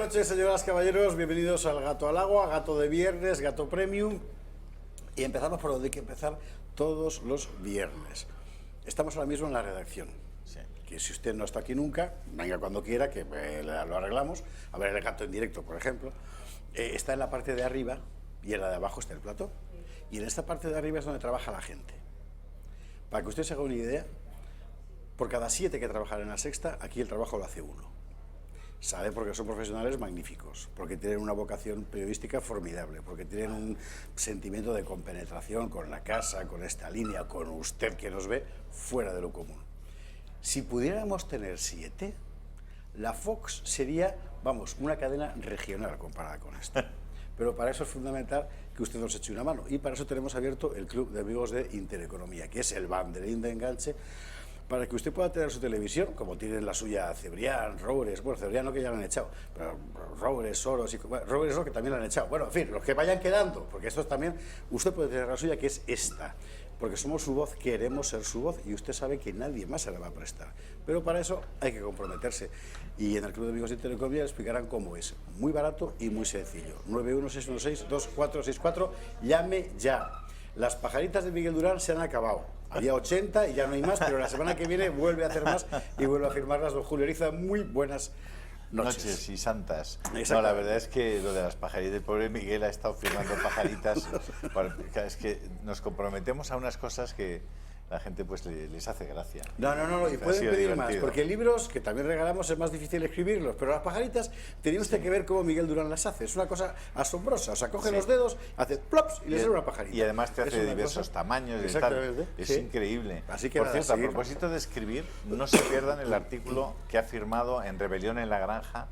noches, señoras, caballeros, bienvenidos al Gato al Agua, Gato de Viernes, Gato Premium. Y empezamos por donde hay que empezar todos los viernes. Estamos ahora mismo en la redacción. Sí. Que si usted no está aquí nunca, venga cuando quiera, que lo arreglamos. A ver el gato en directo, por ejemplo. Está en la parte de arriba y en la de abajo está el plató. Y en esta parte de arriba es donde trabaja la gente. Para que usted se haga una idea, por cada 7 que trabajan en La Sexta, aquí el trabajo lo hace uno. Sabe, porque son profesionales magníficos, porque tienen una vocación periodística formidable, porque tienen un sentimiento de compenetración con la casa, con esta línea, con usted que nos ve, fuera de lo común. Si pudiéramos tener 7, la Fox sería, vamos, una cadena regional comparada con esta. Pero para eso es fundamental que usted nos eche una mano. Y para eso tenemos abierto el Club de Amigos de Intereconomía, que es el banderín de enganche para que usted pueda tener su televisión, como tienen la suya Cebrián, Roures, bueno, Cebrián no, que ya lo han echado, pero Roures, Soros, y bueno, Roures no, que también lo han echado. Bueno, en fin, los que vayan quedando, porque estos también, usted puede tener la suya, que es esta, porque somos su voz, queremos ser su voz, y usted sabe que nadie más se la va a prestar. Pero para eso hay que comprometerse. Y en el Club de Amigos de Intereconomía explicarán cómo es. Muy barato y muy sencillo. 916162464, llame ya. Las pajaritas de Miguel Durán se han acabado. Había 80 y ya no hay más, pero la semana que viene vuelve a hacer más y vuelve a firmarlas don Julio Eriza. Muy buenas noches. Y santas. No, la verdad es que lo de las pajaritas, el pobre Miguel ha estado firmando pajaritas. Es que nos comprometemos a unas cosas que la gente pues les hace gracia. No, y pueden pedir más, porque libros que también regalamos es más difícil escribirlos, pero las pajaritas tenía usted que ver cómo Miguel Durán las hace, es una cosa asombrosa, o sea, coge los dedos, hace plops y le sale una pajarita. Y además te hace de diversos tamaños y tal. Es increíble. Así que por cierto, a propósito de escribir, no se pierdan el artículo que ha firmado en Rebelión en la Granja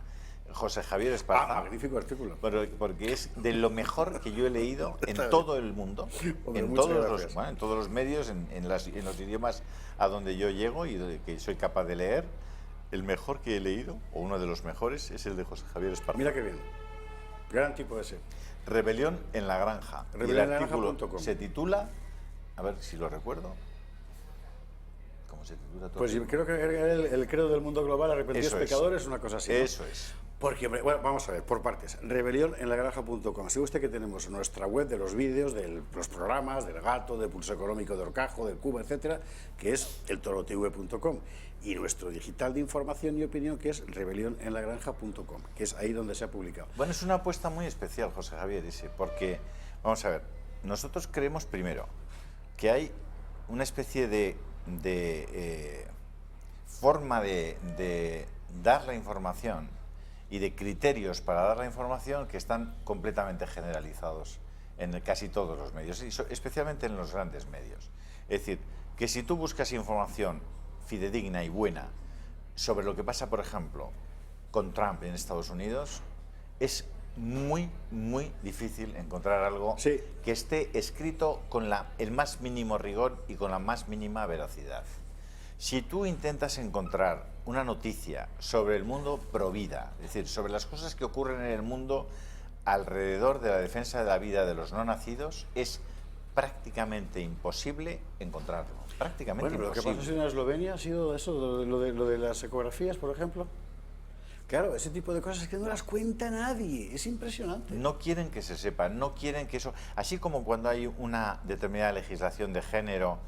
José Javier Esparza. Magnífico artículo. Porque es de lo mejor que yo he leído en todo el mundo, en todos los medios, en los idiomas a donde yo llego y que soy capaz de leer. El mejor que he leído, o uno de los mejores, es el de José Javier Esparza. Mira qué bien. Gran tipo ese. Rebelión en la Granja. Rebelionenagranja.com. Se titula, a ver si lo recuerdo. ¿Cómo se titula todo? Pues yo creo que el credo del mundo global, arrepentidos pecadores, una cosa así, ¿no? Eso es. Porque, bueno, vamos a ver, por partes. Rebelionenagranja.com. Si usted que tenemos nuestra web de los vídeos, de los programas, del Gato, del Pulso Económico de Orcajo, del Cuba, etcétera, que es eltorotv.com. Y nuestro digital de información y opinión, que es rebelionenagranja.com, que es ahí donde se ha publicado. Bueno, es una apuesta muy especial, José Javier, porque, vamos a ver, nosotros creemos primero que hay una especie de forma de dar la información y de criterios para dar la información que están completamente generalizados en casi todos los medios, y especialmente en los grandes medios. Es decir, que si tú buscas información fidedigna y buena sobre lo que pasa, por ejemplo, con Trump en Estados Unidos, es muy, muy difícil encontrar algo que esté escrito con el más mínimo rigor y con la más mínima veracidad. Si tú intentas encontrar una noticia sobre el mundo pro vida, es decir, sobre las cosas que ocurren en el mundo alrededor de la defensa de la vida de los no nacidos, es prácticamente imposible encontrarlo. Prácticamente imposible. Lo que pasó en Eslovenia ha sido eso, lo de las ecografías, por ejemplo. Claro, ese tipo de cosas que no las cuenta nadie, es impresionante. No quieren que se sepa, no quieren que eso... Así como cuando hay una determinada legislación de género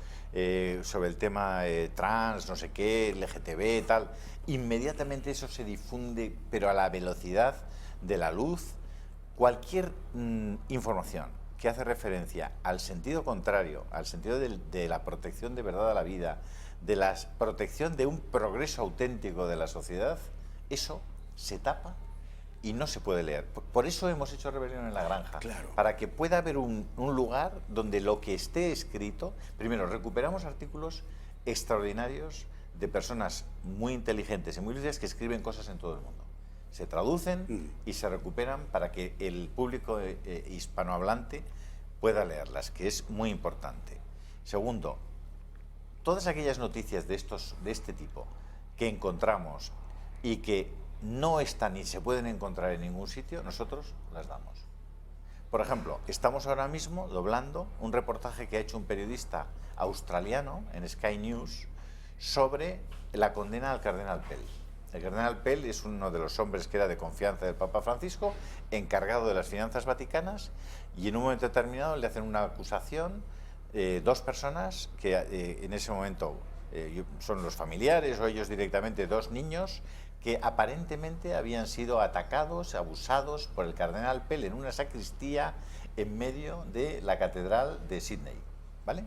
sobre el tema trans, no sé qué, LGTB, tal, inmediatamente eso se difunde, pero a la velocidad de la luz. Cualquier información que hace referencia al sentido contrario, al sentido de la protección de verdad a la vida, de la protección de un progreso auténtico de la sociedad, eso se tapa y no se puede leer. Por eso hemos hecho Rebelión en la Granja, para que pueda haber un lugar donde lo que esté escrito, primero recuperamos artículos extraordinarios de personas muy inteligentes y muy listas que escriben cosas en todo el mundo. Se traducen y se recuperan para que el público hispanohablante pueda leerlas, que es muy importante. Segundo, todas aquellas noticias de este tipo que encontramos y que no están ni se pueden encontrar en ningún sitio, nosotros las damos. Por ejemplo, estamos ahora mismo doblando un reportaje que ha hecho un periodista australiano en Sky News sobre la condena al cardenal Pell. El cardenal Pell es uno de los hombres que era de confianza del Papa Francisco, encargado de las finanzas vaticanas, y en un momento determinado le hacen una acusación dos personas que en ese momento son los familiares o ellos directamente, dos niños que aparentemente habían sido atacados, abusados por el cardenal Pell en una sacristía en medio de la catedral de Sydney, ¿vale?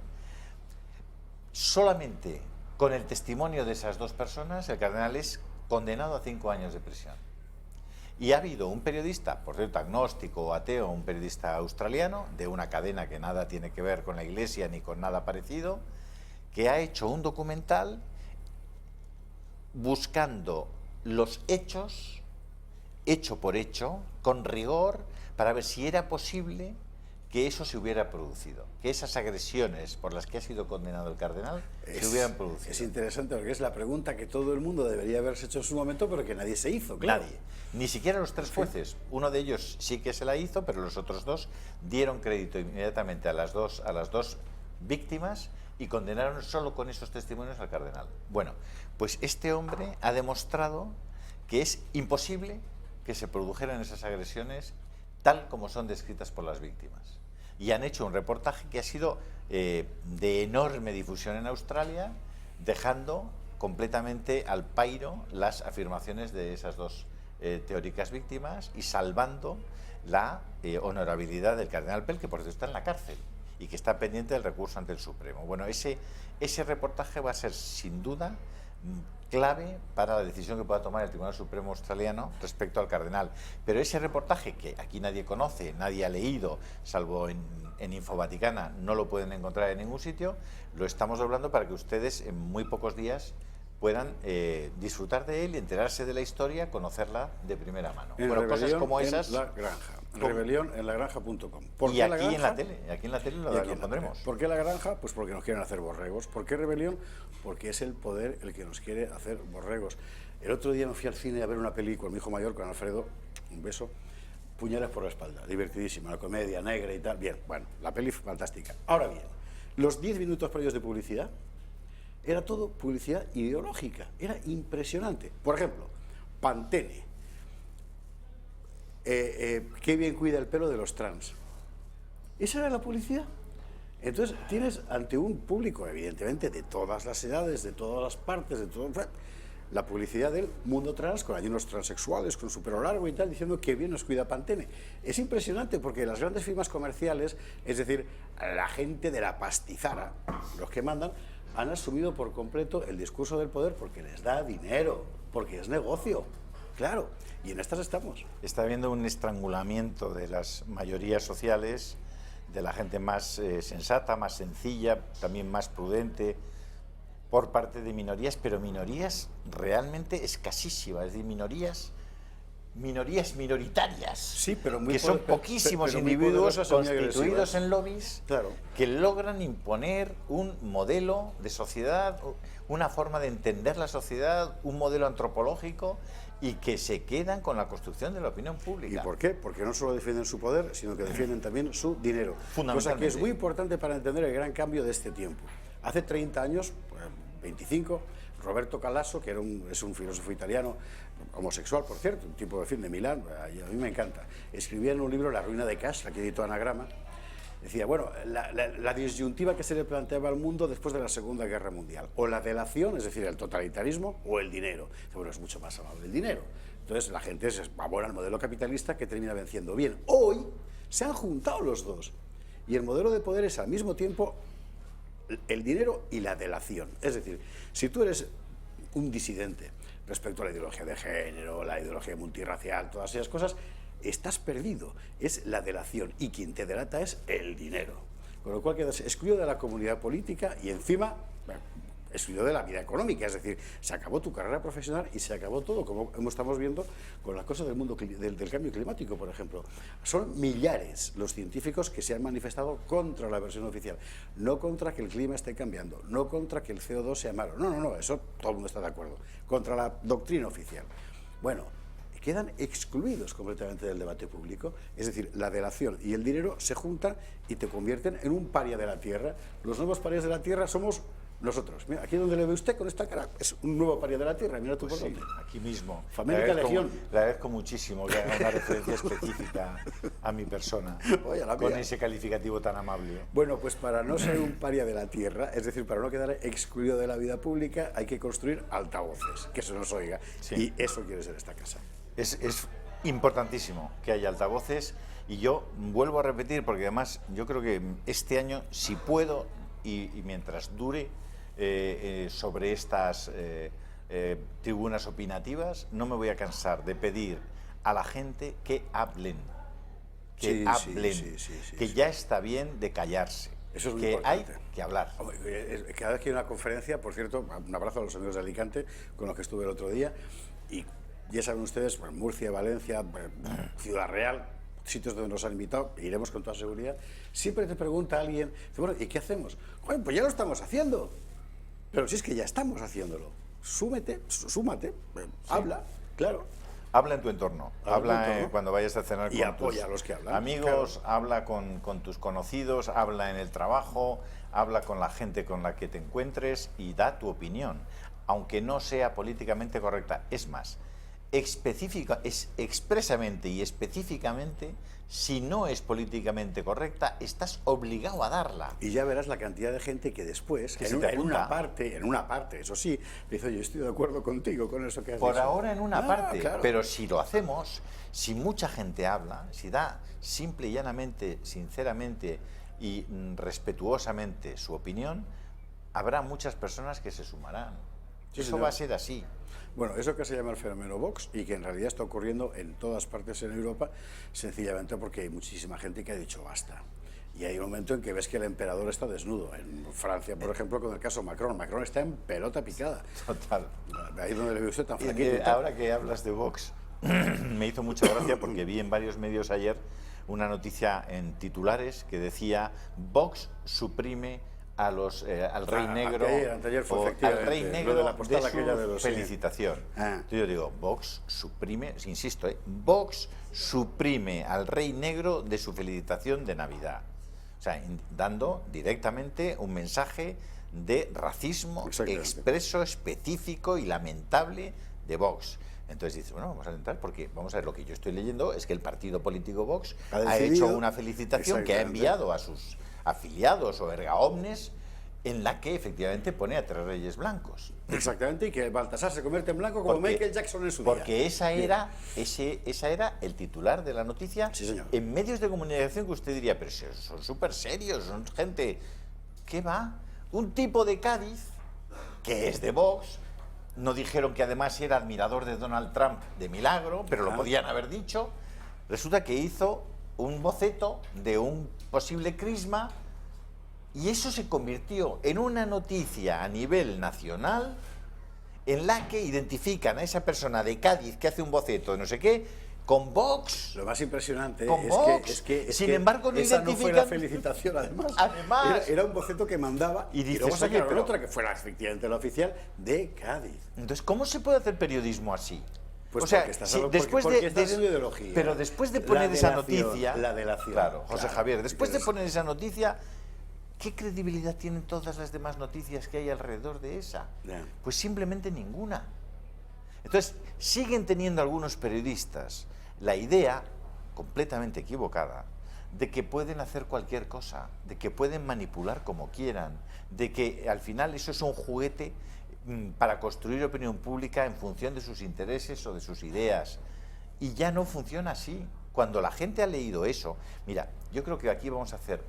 Solamente con el testimonio de esas dos personas el cardenal es condenado a 5 años de prisión. Y ha habido un periodista, por cierto, agnóstico o ateo, un periodista australiano, de una cadena que nada tiene que ver con la Iglesia ni con nada parecido, que ha hecho un documental buscando los hechos, hecho por hecho, con rigor, para ver si era posible que eso se hubiera producido, que esas agresiones por las que ha sido condenado el cardenal se hubieran producido. Es interesante porque es la pregunta que todo el mundo debería haberse hecho en su momento, pero que nadie se hizo. Claro. Nadie. Ni siquiera los 3 jueces. Sí. Uno de ellos sí que se la hizo, pero los otros 2 dieron crédito inmediatamente a las dos víctimas y condenaron solo con esos testimonios al cardenal. Bueno, pues este hombre ha demostrado que es imposible que se produjeran esas agresiones tal como son descritas por las víctimas. Y han hecho un reportaje que ha sido de enorme difusión en Australia, dejando completamente al pairo las afirmaciones de esas dos teóricas víctimas y salvando la honorabilidad del cardenal Pell, que por cierto está en la cárcel y que está pendiente del recurso ante el Supremo. Bueno, ese reportaje va a ser sin duda clave para la decisión que pueda tomar el Tribunal Supremo australiano respecto al cardenal. Pero ese reportaje, que aquí nadie conoce, nadie ha leído, salvo en Infovaticana, no lo pueden encontrar en ningún sitio, lo estamos doblando para que ustedes en muy pocos días puedan disfrutar de él, enterarse de la historia, conocerla de primera mano. Bueno, cosas como esas. En la granja. Rebelión en lagranja.com. Y aquí en la tele, lo pondremos. ¿Por qué la granja? Pues porque nos quieren hacer borregos. ¿Por qué rebelión? Porque es el poder el que nos quiere hacer borregos. El otro día me fui al cine a ver una película con mi hijo mayor, con Alfredo, un beso, Puñales por la espalda, divertidísima, la comedia negra y tal. Bien, bueno, la peli fantástica. Ahora bien, los 10 minutos previos de publicidad era todo publicidad ideológica, era impresionante. Por ejemplo, Pantene. Qué bien cuida el pelo de los trans. ¿Esa era la publicidad? Entonces tienes ante un público, evidentemente, de todas las edades, de todas las partes, de todo, la publicidad del mundo trans, con unos transexuales, con su pelo largo y tal, diciendo que bien nos cuida Pantene. Es impresionante porque las grandes firmas comerciales, es decir, la gente de la pastizara, los que mandan, han asumido por completo el discurso del poder porque les da dinero, porque es negocio. Claro, y en estas estamos. Está habiendo un estrangulamiento de las mayorías sociales, de la gente más sensata, más sencilla, también más prudente, por parte de minorías, pero minorías realmente escasísimas, es decir, minorías minoritarias, sí, pero que son poquísimos individuos constituidos en lobbies, claro, que logran imponer un modelo de sociedad, una forma de entender la sociedad, un modelo antropológico, y que se quedan con la construcción de la opinión pública. ¿Y por qué? Porque no solo defienden su poder, sino que defienden también su dinero. Cosa que es muy importante para entender el gran cambio de este tiempo. Hace 30 años, 25, Roberto Calasso, que es un filósofo italiano, homosexual, por cierto, un tipo de Milán, a mí me encanta, escribía en un libro La ruina de Cash, la que editó Anagrama, decía, bueno, la disyuntiva que se le planteaba al mundo después de la Segunda Guerra Mundial, o la delación, es decir, el totalitarismo, o el dinero. Bueno, es mucho más amable el dinero. Entonces la gente se abona al modelo capitalista que termina venciendo. Bien, hoy se han juntado los dos, y el modelo de poder es al mismo tiempo el dinero y la delación. Es decir, si tú eres un disidente respecto a la ideología de género, la ideología multirracial, todas esas cosas, estás perdido. Es la delación, y quien te delata es el dinero. Con lo cual quedas excluido de la comunidad política y encima excluido de la vida económica. Es decir, se acabó tu carrera profesional y se acabó todo, como estamos viendo con las cosas del mundo del cambio climático, por ejemplo. Son millares los científicos que se han manifestado contra la versión oficial, no contra que el clima esté cambiando, no contra que el CO2 sea malo, no, eso todo el mundo está de acuerdo, contra la doctrina oficial. Bueno, quedan excluidos completamente del debate público. Es decir, la delación y el dinero se juntan y te convierten en un paria de la tierra. Los nuevos parias de la tierra somos Nosotros. Mira, aquí donde le ve usted con esta cara, es un nuevo paria de la tierra, mira tú Pues por sí, dónde. aquí mismo. Famélica Legión. Le agradezco muchísimo que haga una referencia específica a mi persona, Oye, la con mía. ese calificativo tan amable. Bueno, pues para no ser un paria de la tierra, es decir, para no quedar excluido de la vida pública, hay que construir altavoces, que se nos oiga. Sí. Y eso quiere ser esta casa. Es importantísimo que haya altavoces y yo vuelvo a repetir, porque además yo creo que este año, si puedo, y mientras dure, sobre estas tribunas opinativas, no me voy a cansar de pedir a la gente que hablen, Sí, que sí. ya está bien de callarse, Eso es muy que importante. hay que hablar. Hombre, cada vez que hay una conferencia, por cierto, un abrazo a los amigos de Alicante, con los que estuve el otro día, y ya saben ustedes, pues, Murcia, Valencia, Ciudad Real, sitios donde nos han invitado, iremos con toda seguridad, siempre te pregunta alguien, dice, bueno, ¿y qué hacemos? Bueno, pues ya lo estamos haciendo, pero si es que ya estamos haciéndolo, súmate, habla, claro. Habla en tu entorno, Habla en tu habla entorno. cuando vayas a cenar Y con apoya tus a los que hablan, amigos, claro. habla con tus conocidos, habla en el trabajo, habla con la gente con la que te encuentres y da tu opinión, aunque no sea políticamente correcta. Es más, expresamente y específicamente, si no es políticamente correcta, estás obligado a darla. Y ya verás la cantidad de gente que después, Que se en te una apunta. parte, eso sí, dice, yo estoy de acuerdo contigo con eso que has Por dicho. ahora en una parte, claro. pero si lo hacemos, si mucha gente habla, si da simple y llanamente, sinceramente y respetuosamente su opinión, habrá muchas personas que se sumarán. Sí, Eso señor. va a ser así. Bueno, eso que se llama el fenómeno Vox y que en realidad está ocurriendo en todas partes en Europa, sencillamente porque hay muchísima gente que ha dicho basta. Y hay un momento en que ves que el emperador está desnudo. En Francia, por ejemplo, con el caso Macron. Macron está en pelota picada. Total. Ahí donde le ve usted tan Y flaquito. y tal. ahora que hablas de Vox, me hizo mucha gracia porque vi en varios medios ayer una noticia en titulares que decía Vox suprime al Rey Negro, anteayer fue, o al efectivamente, Rey lo de Negro la de postal su aquella de los- felicitación. Entonces yo digo, Vox suprime, insisto, Vox suprime al Rey Negro de su felicitación de Navidad. O sea, dando directamente un mensaje de racismo Exactamente. expreso, específico y lamentable de Vox. Entonces dices, bueno, vamos a entrar porque, vamos a ver, lo que yo estoy leyendo es que el partido político Vox ha hecho una felicitación que ha Exactamente. enviado a sus afiliados o erga omnes, en la que efectivamente pone a 3 reyes blancos. Exactamente, y que Baltasar se convierte en blanco como Michael Jackson en su día. Porque esa era el titular de la noticia. Sí, señor. En medios de comunicación que usted diría, pero si son súper serios, son gente... ¿Qué va? Un tipo de Cádiz, que es de Vox, no dijeron que además era admirador de Donald Trump de milagro, pero lo podían haber dicho. Resulta que hizo un boceto de un posible crisma y eso se convirtió en una noticia a nivel nacional en la que identifican a esa persona de Cádiz que hace un boceto de no sé qué con Vox. Lo más impresionante Con es Vox. que Sin embargo, no esa no fue la identifican- felicitación, además. Además. Era un boceto que mandaba Y dices, luego sacaron oye, pero- otra que fue efectivamente la oficial de Cádiz. Entonces, ¿cómo se puede hacer periodismo así? Pues o sea, porque estás si hablando- después porque de, estás de- viendo ideología. pero después de La poner esa delación, noticia, la delación. claro, José Claro. Javier, después de Entonces- poner esa noticia, ¿qué credibilidad tienen todas las demás noticias que hay alrededor de esa? Ya. Pues simplemente ninguna. Entonces, siguen teniendo algunos periodistas la idea, completamente equivocada, de que pueden hacer cualquier cosa, de que pueden manipular como quieran, de que al final eso es un juguete para construir opinión pública en función de sus intereses o de sus ideas. Y ya no funciona así. Cuando la gente ha leído eso, mira, yo creo que aquí vamos a hacer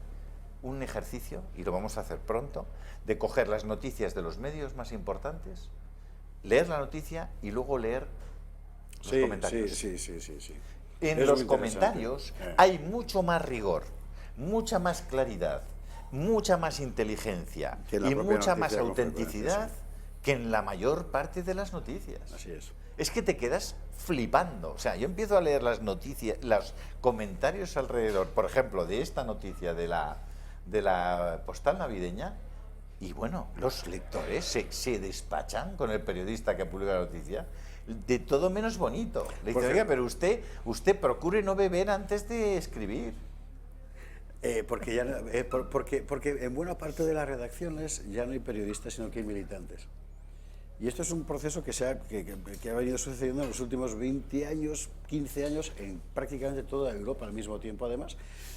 un ejercicio, y lo vamos a hacer pronto, de coger las noticias de los medios más importantes, leer la noticia y luego leer los comentarios. Sí. En Es los muy comentarios interesante. hay mucho más rigor, mucha más claridad, mucha más inteligencia Que en la y propia mucha más noticia, con autenticidad frecuencia, que en la mayor parte de las noticias. Así es. Es que te quedas flipando. O sea, yo empiezo a leer las noticias, los comentarios alrededor, por ejemplo, de esta noticia de la postal navideña, y bueno, los lectores se despachan con el periodista que publica la noticia de todo menos bonito. Le Pues dice, oiga, pero usted procure no beber antes de escribir. Porque, porque en buena parte de las redacciones ya no hay periodistas, sino que hay militantes. Y esto es un proceso que ha venido sucediendo en los últimos 20 años, 15 años, en prácticamente toda Europa al mismo tiempo, además,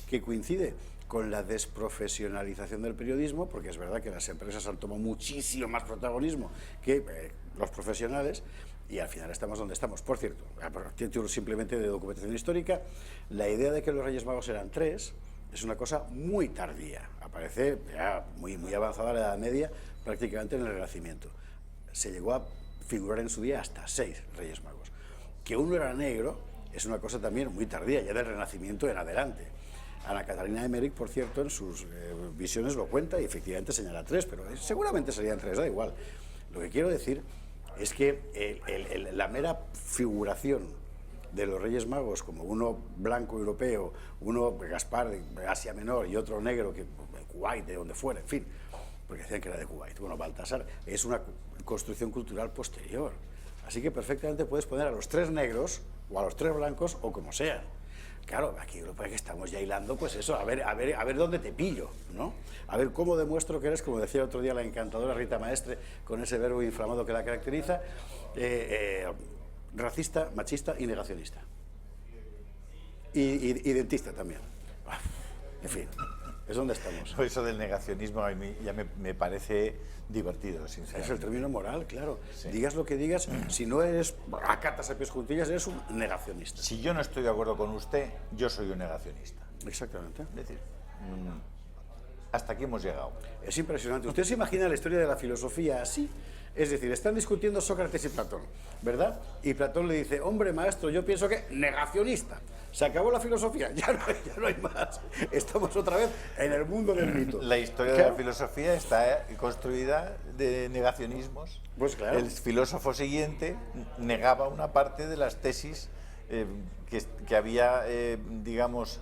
que coincide con la desprofesionalización del periodismo, porque es verdad que las empresas han tomado muchísimo más protagonismo que los profesionales, y al final estamos donde estamos. Por cierto, a título simplemente de documentación histórica, la idea de que los Reyes Magos eran 3 es una cosa muy tardía, aparece ya muy avanzada la Edad Media, prácticamente en el Renacimiento. Se llegó a figurar en su día hasta 6 Reyes Magos. Que uno era negro es una cosa también muy tardía, ya del Renacimiento en adelante. Ana Catalina de Emmerich, por cierto, en sus visiones lo cuenta y efectivamente señala 3, pero seguramente serían 3, da igual. Lo que quiero decir es que la mera figuración de los Reyes Magos como uno blanco europeo, uno Gaspar de Asia Menor y otro negro que de Kuwait, de donde fuera, en fin, porque decían que era de Kuwait. Bueno, Baltasar es una construcción cultural posterior. Así que perfectamente puedes poner a los 3 negros o a los 3 blancos o como sean. Claro, aquí en Europa que estamos ya hilando, pues eso, a ver dónde te pillo, ¿no? A ver cómo demuestro que eres, como decía el otro día la encantadora Rita Maestre, con ese verbo inflamado que la caracteriza, racista, machista y negacionista. Y dentista también. En fin, es donde estamos. Eso del negacionismo a mí ya me parece divertido, sinceramente. Es el término moral, claro. Sí. Digas lo que digas, si no eres acatas a pies juntillas, eres un negacionista. Si yo no estoy de acuerdo con usted, yo soy un negacionista. Exactamente. Es decir, hasta aquí hemos llegado. Es impresionante. ¿Usted se imagina la historia de la filosofía así? Es decir, están discutiendo Sócrates y Platón, ¿verdad? Y Platón le dice, hombre maestro, yo pienso que negacionista. Se acabó la filosofía, ya no hay más. Estamos otra vez en el mundo del mito. La historia de la filosofía está construida de negacionismos. Pues claro. El filósofo siguiente negaba una parte de las tesis que había, digamos,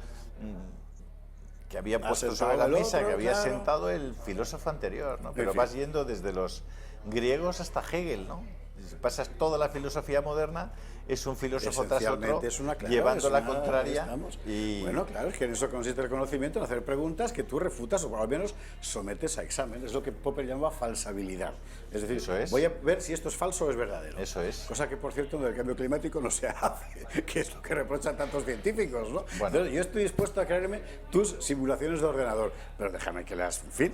que había puesto sobre la mesa, que había sentado el filósofo anterior, ¿no? Pero vas yendo desde los griegos hasta Hegel, ¿no? Si pasas toda la filosofía moderna, es un filósofo tras otro, llevando la contraria. Y bueno, claro, es que en eso consiste el conocimiento, en hacer preguntas que tú refutas o por lo menos sometes a examen. Es lo que Popper llama falsabilidad. Es decir, voy a ver si esto es falso o es verdadero. Eso es. Cosa que, por cierto, en el cambio climático no se hace, que es lo que reprochan tantos científicos, ¿no? Bueno. Entonces, yo estoy dispuesto a creerme tus simulaciones de ordenador, pero déjame que las, en fin,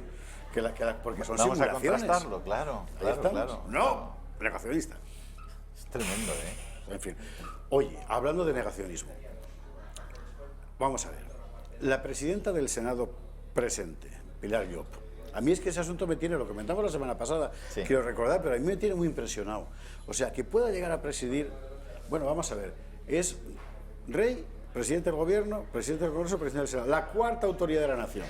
porque son Vamos simulaciones. Vamos a contrastarlo, claro. No, negacionista. Es tremendo, ¿eh? En fin. Oye, hablando de negacionismo, vamos a ver. La presidenta del Senado presente, Pilar Llop, a mí es que ese asunto me tiene, lo comentamos la semana pasada, sí. Quiero recordar, pero a mí me tiene muy impresionado. O sea, que pueda llegar a presidir, bueno, vamos a ver, es rey, presidente del gobierno, presidente del Congreso, presidente del Senado, la cuarta autoridad de la nación.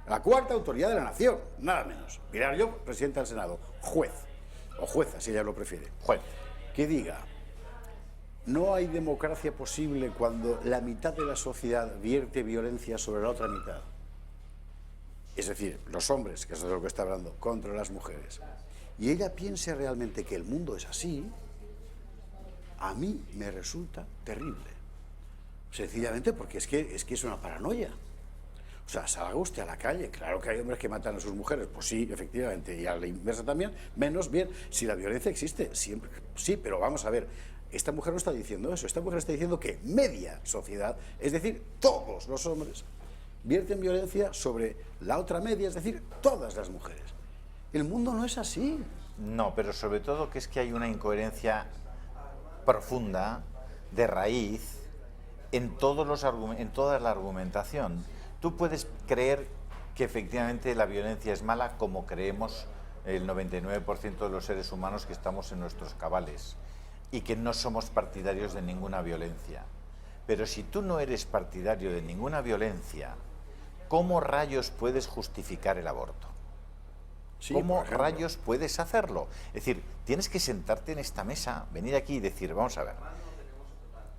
La cuarta autoridad de la nación, nada menos. Pilar Llop, presidenta del Senado, juez, o jueza, si ella lo prefiere. Juez. Que diga, no hay democracia posible cuando la mitad de la sociedad vierte violencia sobre la otra mitad. Es decir, los hombres, que es de lo que está hablando, contra las mujeres. Y ella piense realmente que el mundo es así, a mí me resulta terrible. Sencillamente porque es que es una paranoia. O sea, salga usted a la calle, claro que hay hombres que matan a sus mujeres, pues sí, efectivamente, y a la inversa también, menos bien, si la violencia existe, siempre, sí, pero vamos a ver, esta mujer no está diciendo eso, esta mujer está diciendo que media sociedad, es decir, todos los hombres, vierten violencia sobre la otra media, es decir, todas las mujeres. El mundo no es así. No, pero sobre todo que es que hay una incoherencia profunda, de raíz, en toda la argumentación. Tú puedes creer que efectivamente la violencia es mala, como creemos el 99% de los seres humanos que estamos en nuestros cabales, y que no somos partidarios de ninguna violencia. Pero si tú no eres partidario de ninguna violencia, ¿cómo rayos puedes justificar el aborto? Sí, ¿Cómo rayos puedes hacerlo? Es decir, tienes que sentarte en esta mesa, venir aquí y decir, vamos a ver,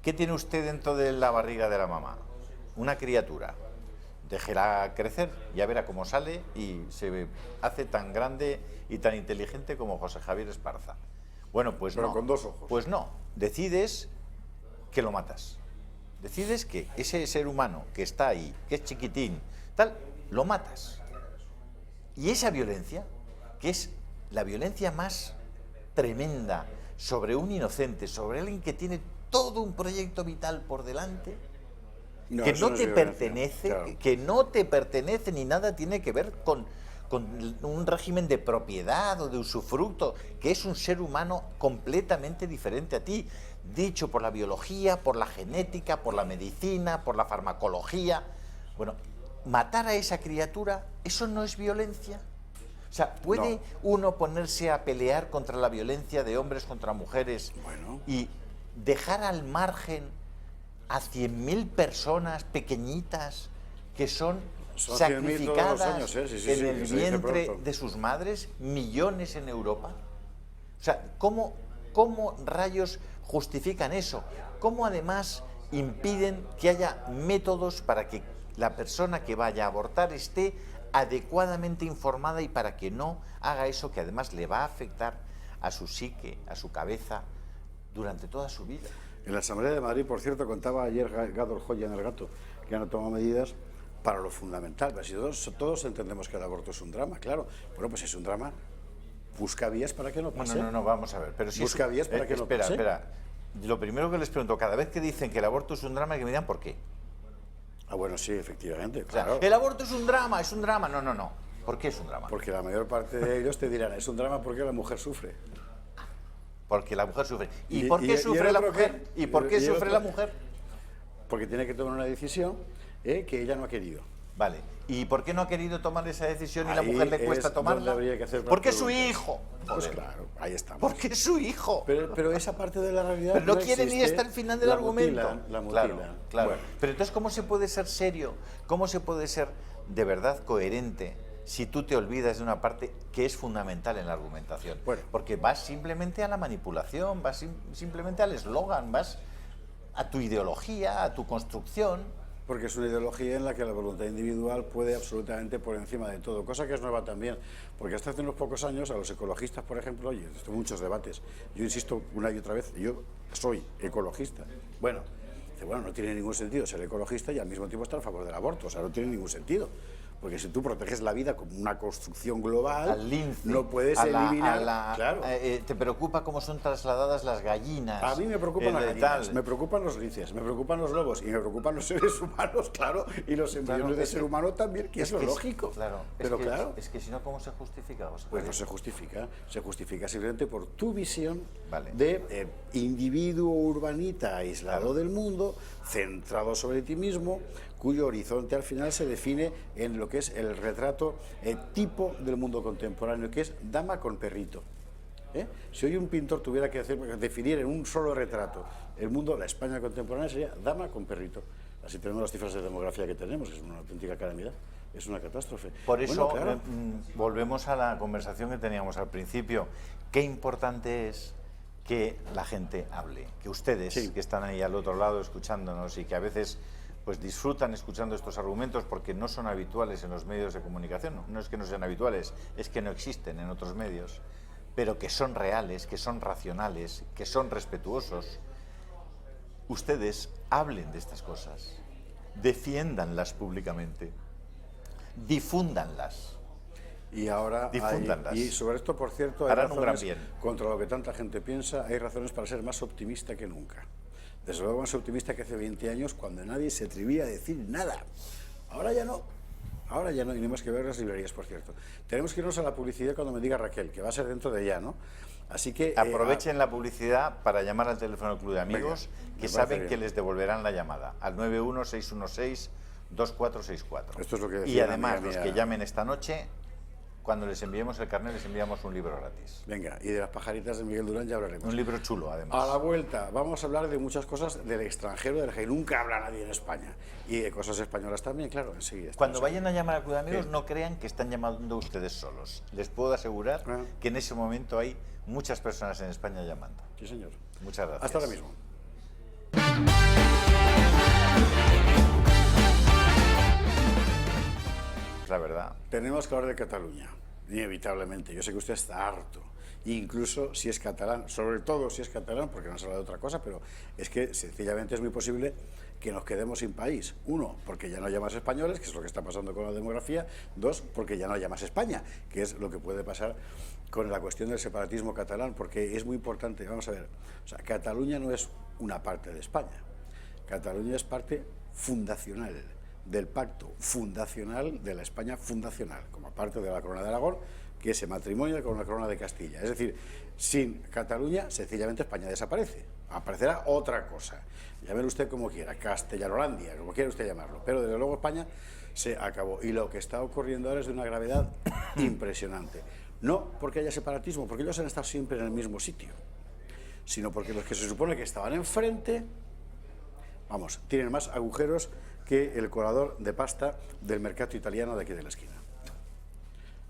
¿qué tiene usted dentro de la barriga de la mamá? Una criatura. Déjela crecer, ya verá cómo sale y se hace tan grande y tan inteligente como José Javier Esparza. Bueno, pues pero no. Con 2 ojos. Pues no. Decides que lo matas. Decides que ese ser humano que está ahí, que es chiquitín, tal, lo matas. Y esa violencia, que es la violencia más tremenda sobre un inocente, sobre alguien que tiene todo un proyecto vital por delante, No, que eso no es te violencia, pertenece, claro. que no te pertenece ni nada tiene que ver con un régimen de propiedad o de usufructo, que es un ser humano completamente diferente a ti, dicho por la biología, por la genética, por la medicina, por la farmacología. Bueno, matar a esa criatura, ¿eso no es violencia? O sea, ¿puede No. uno ponerse a pelear contra la violencia de hombres contra mujeres Bueno. y dejar al margen a 100.000 personas pequeñitas que son 100.000 todos los sacrificadas años, sí, en sí, el que se dice vientre pronto. de sus madres, millones en Europa? O sea, ¿cómo rayos justifican eso? ¿Cómo además impiden que haya métodos para que la persona que vaya a abortar esté adecuadamente informada y para que no haga eso que además le va a afectar a su psique, a su cabeza, durante toda su vida? En la Asamblea de Madrid, por cierto, contaba ayer Gador Joya en El Gato que han tomado medidas para lo fundamental. Pero si todos entendemos que el aborto es un drama, claro. Bueno, pues si es un drama, busca vías para que no pase. No, vamos a ver. Pero si busca vías para que no pase. Espera. Lo primero que les pregunto, cada vez que dicen que el aborto es un drama, que me digan por qué. Ah, bueno, sí, efectivamente, O sea, claro. el aborto es un drama, es un drama. No. ¿Por qué es un drama? Porque la mayor parte de ellos te dirán, es un drama porque la mujer sufre. Porque la mujer sufre. ¿Y Y- por qué y sufre el la otro mujer? qué? ¿Y por qué Y el sufre otro- la mujer? Porque tiene que tomar una decisión que ella no ha querido. Vale. ¿Y por qué no ha querido tomar esa decisión y la Ahí mujer le es cuesta donde tomarla? habría que hacer más Porque es su preguntas. hijo. Pues Joder. claro, ahí estamos. Porque es su hijo. Pero esa parte de la realidad Pero no quiere ni existe. hasta el final del La argumento. mutilan, la mutilan. Claro. Bueno. Pero entonces, ¿cómo se puede ser serio? ¿Cómo se puede ser de verdad coherente si tú te olvidas de una parte que es fundamental en la argumentación? Bueno. Porque vas simplemente a la manipulación, vas simplemente al eslogan, vas a tu ideología, a tu construcción. Porque es una ideología en la que la voluntad individual puede absolutamente por encima de todo, cosa que es nueva también, porque hasta hace unos pocos años a los ecologistas, por ejemplo, y esto muchos debates, yo insisto una y otra vez, yo soy ecologista. Bueno, no tiene ningún sentido ser ecologista y al mismo tiempo estar a favor del aborto, o sea, no tiene ningún sentido. Porque si tú proteges la vida como una construcción global, Al lince, no puedes eliminar... claro. ¿Te preocupa cómo son trasladadas las gallinas? A mí me preocupan las de gallinas, tal? me preocupan los linces, me preocupan los lobos y me preocupan los seres humanos, claro, y los embriones Claro, de es ser que- humano también, que es lo que lógico. Claro, pero claro, es que si no, ¿cómo se justifica, José pues no Javier? se justifica simplemente por tu visión Vale. de individuo urbanita aislado Claro. del mundo, centrado sobre ti mismo, cuyo horizonte al final se define en lo que es el retrato tipo del mundo contemporáneo, que es dama con perrito. Si hoy un pintor tuviera que definir en un solo retrato el mundo, la España contemporánea sería dama con perrito. Así tenemos las cifras de demografía que tenemos, es una auténtica calamidad, es una catástrofe. Por eso, Bueno, claro. volvemos a la conversación que teníamos al principio. Qué importante es que la gente hable, que ustedes, Sí. que están ahí al otro lado escuchándonos y que a veces pues disfrutan escuchando estos argumentos porque no son habituales en los medios de comunicación. No es que no sean habituales, es que no existen en otros medios, pero que son reales, que son racionales, que son respetuosos. Ustedes hablen de estas cosas, defiéndanlas públicamente, difúndanlas. Y ahora Difúndanlas. y sobre esto, por cierto, hay Harán un gran razones bien. contra lo que tanta gente piensa, hay razones para ser más optimista que nunca. Desde luego más optimista que hace 20 años cuando nadie se atrevía a decir nada. Ahora ya no. Ahora ya no, y no hay más que ver las librerías, por cierto. Tenemos que irnos a la publicidad cuando me diga Raquel, que va a ser dentro de ya, ¿no? Así que... Aprovechen la publicidad para llamar al teléfono del Club de Amigos, Venga, me que parece saben bien. que les devolverán la llamada al 91616-2464. Esto es lo que Y decía una además, amiga los mía. que llamen esta noche, cuando les enviemos el carnet, les enviamos un libro gratis. Venga, y de las pajaritas de Miguel Durán ya hablaremos. Un libro chulo, A la además. vuelta vamos a hablar de muchas cosas del extranjero, del que nunca habla nadie en España. Y de cosas españolas también, claro, enseguida. Cuando estamos vayan a llamar al Club de Amigos, Sí. no crean que están llamando ustedes solos. Les puedo asegurar Ah. que en ese momento hay muchas personas en España llamando. aquí. Sí, señor. Muchas gracias. Hasta ahora mismo. La verdad. Tenemos que hablar de Cataluña, inevitablemente. Yo sé que usted está harto, incluso si es catalán, sobre todo si es catalán, porque no se habla de otra cosa, pero es que sencillamente es muy posible que nos quedemos sin país. Uno, porque ya no haya más españoles, que es lo que está pasando con la demografía. Dos, porque ya no haya más España, que es lo que puede pasar con la cuestión del separatismo catalán, porque es muy importante. Vamos a ver, o sea, Cataluña no es una parte de España. Cataluña es parte fundacional del pacto fundacional de la España fundacional, como parte de la Corona de Aragón, que se matrimonia con la Corona de Castilla. Es decir, sin Cataluña, sencillamente España desaparece. Aparecerá otra cosa. Llámelo usted como quiera, Castellanolandia, como quiera usted llamarlo. Pero desde luego España se acabó. Y lo que está ocurriendo ahora es de una gravedad impresionante. No porque haya separatismo, porque ellos han estado siempre en el mismo sitio, sino porque los que se supone que estaban enfrente, vamos, tienen más agujeros que el colador de pasta del mercado italiano de aquí de la esquina.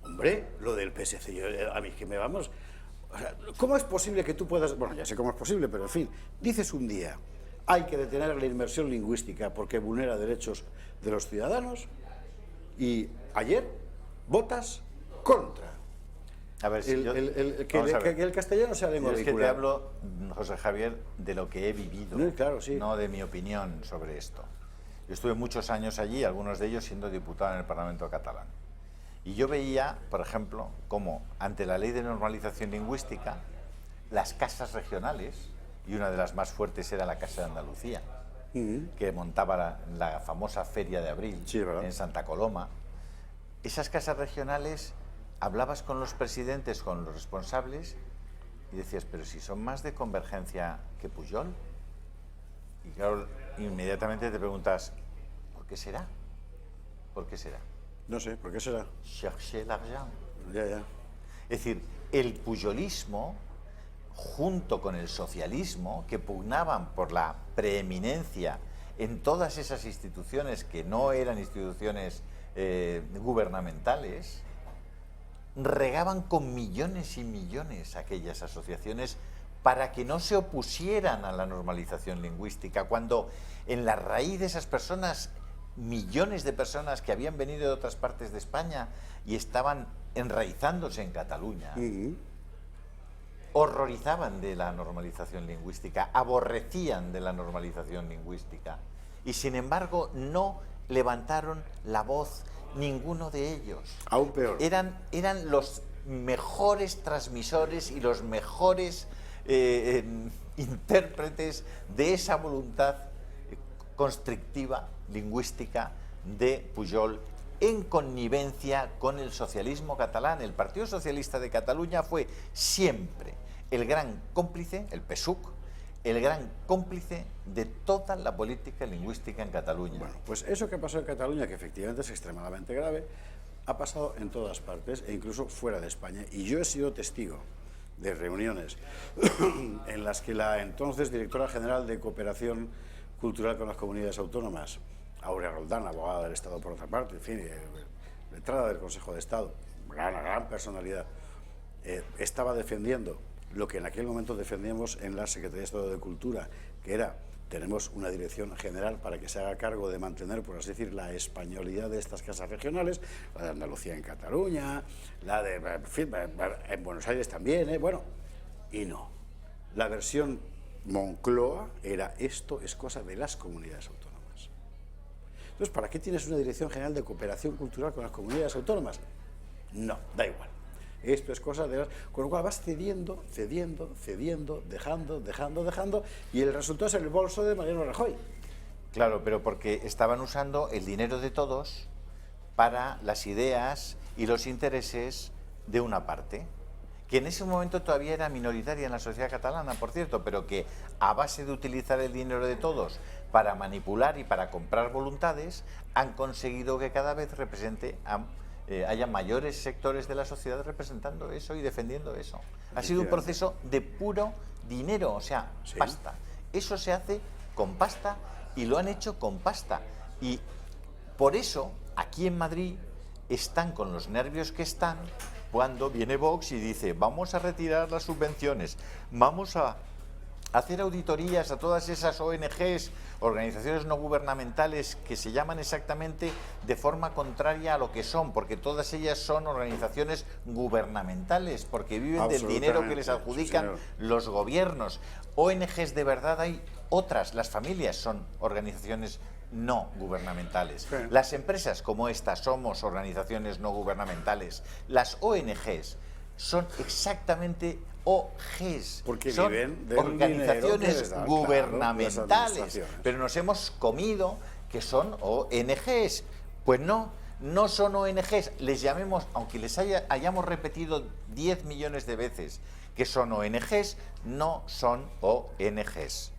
Hombre, lo del PSC, a mí que me vamos... O sea, ¿cómo es posible que tú puedas...? Bueno, ya sé cómo es posible, pero en fin, dices un día, hay que detener la inmersión lingüística porque vulnera derechos de los ciudadanos, y ayer votas contra. A ver, si que el castellano sea lengua vehicular. Es que te vehicular. hablo, José Javier, de lo que he vivido, Claro, sí. no de mi opinión sobre esto. Yo estuve muchos años allí, algunos de ellos siendo diputado en el Parlamento catalán. Y yo veía, por ejemplo, cómo ante la ley de normalización lingüística, las casas regionales, y una de las más fuertes era la Casa de Andalucía, que montaba la famosa Feria de Abril, sí, en Santa Coloma. Esas casas regionales, hablabas con los presidentes, con los responsables, y decías, pero si son más de Convergencia que Pujol. Y claro, inmediatamente te preguntas, ¿por qué será? ¿Por qué será? No sé, ¿por qué será? Chercher l'argent. Ya. Es decir, el pujolismo, junto con el socialismo, que pugnaban por la preeminencia en todas esas instituciones que no eran instituciones gubernamentales, regaban con millones y millones aquellas asociaciones para que no se opusieran a la normalización lingüística, cuando en la raíz de esas personas, millones de personas que habían venido de otras partes de España y estaban enraizándose en Cataluña, horrorizaban de la normalización lingüística, aborrecían de la normalización lingüística, y sin embargo no levantaron la voz ninguno de ellos. Aún peor. Eran los mejores transmisores y los mejores intérpretes de esa voluntad constrictiva lingüística de Pujol, en connivencia con el socialismo catalán. El Partido Socialista de Cataluña fue siempre el gran cómplice, el PSUC, el gran cómplice de toda la política lingüística en Cataluña. Bueno, pues eso que pasó en Cataluña, que efectivamente es extremadamente grave, ha pasado en todas partes e incluso fuera de España. Y yo he sido testigo de reuniones en las que la entonces directora general de Cooperación Cultural con las Comunidades Autónomas, Aurea Roldán, abogada del Estado por otra parte, en fin, letrada del Consejo de Estado, gran personalidad, estaba defendiendo lo que en aquel momento defendíamos en la Secretaría de Estado de Cultura, que era, tenemos una dirección general para que se haga cargo de mantener, por así decir, la españolidad de estas casas regionales, la de Andalucía en Cataluña, la de, en fin, en Buenos Aires también, bueno, y no. La versión Moncloa era, esto es cosa de las comunidades autónomas. Entonces, ¿para qué tienes una Dirección General de Cooperación Cultural con las comunidades autónomas? No, da igual. Esto es cosa de las... Con lo cual vas cediendo, dejando, y el resultado es el bolso de Mariano Rajoy. Claro, pero porque estaban usando el dinero de todos para las ideas y los intereses de una parte, que en ese momento todavía era minoritaria en la sociedad catalana, por cierto, pero que a base de utilizar el dinero de todos para manipular y para comprar voluntades, han conseguido que cada vez haya mayores sectores de la sociedad representando eso y defendiendo eso. Ha sido un proceso de puro dinero, o sea, sí, pasta. Eso se hace con pasta y lo han hecho con pasta. Y por eso, aquí en Madrid, están con los nervios que están cuando viene Vox y dice, vamos a retirar las subvenciones, vamos a hacer auditorías a todas esas ONGs, organizaciones no gubernamentales, que se llaman exactamente de forma contraria a lo que son, porque todas ellas son organizaciones gubernamentales, porque viven del dinero que les adjudican los gobiernos. ONGs de verdad hay otras, las familias son organizaciones no gubernamentales. Sí. Las empresas como esta somos organizaciones no gubernamentales. Las ONGs son exactamente OGs, porque son viven del organizaciones gubernamentales, claro, pero nos hemos comido que son ONGs. Pues no, no son ONGs. Les llamemos, aunque les hayamos repetido 10 millones de veces que son ONGs, no son ONGs.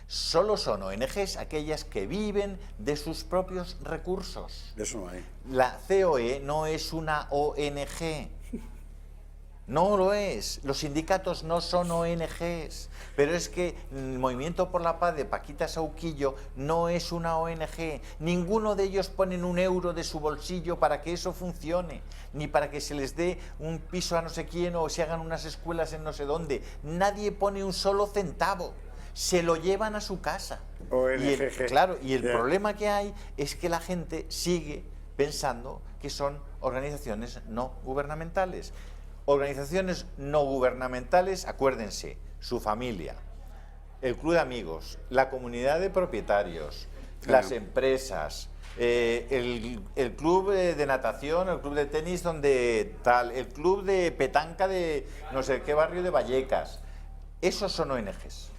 Solo son ONGs aquellas que viven de sus propios recursos. Eso no hay. La COE no es una ONG. No lo es. Los sindicatos no son ONGs. Pero es que el Movimiento por la Paz de Paquita Sahuquillo no es una ONG. Ninguno de ellos ponen un euro de su bolsillo para que eso funcione, ni para que se les dé un piso a no sé quién o se hagan unas escuelas en no sé dónde. Nadie pone un solo centavo. Se lo llevan a su casa. Y el problema que hay es que la gente sigue pensando que son organizaciones no gubernamentales. Organizaciones no gubernamentales, acuérdense, su familia, el club de amigos, la comunidad de propietarios, las empresas, el club de natación, el club de tenis donde tal, el club de petanca de no sé qué barrio de Vallecas. Esos son ONGs.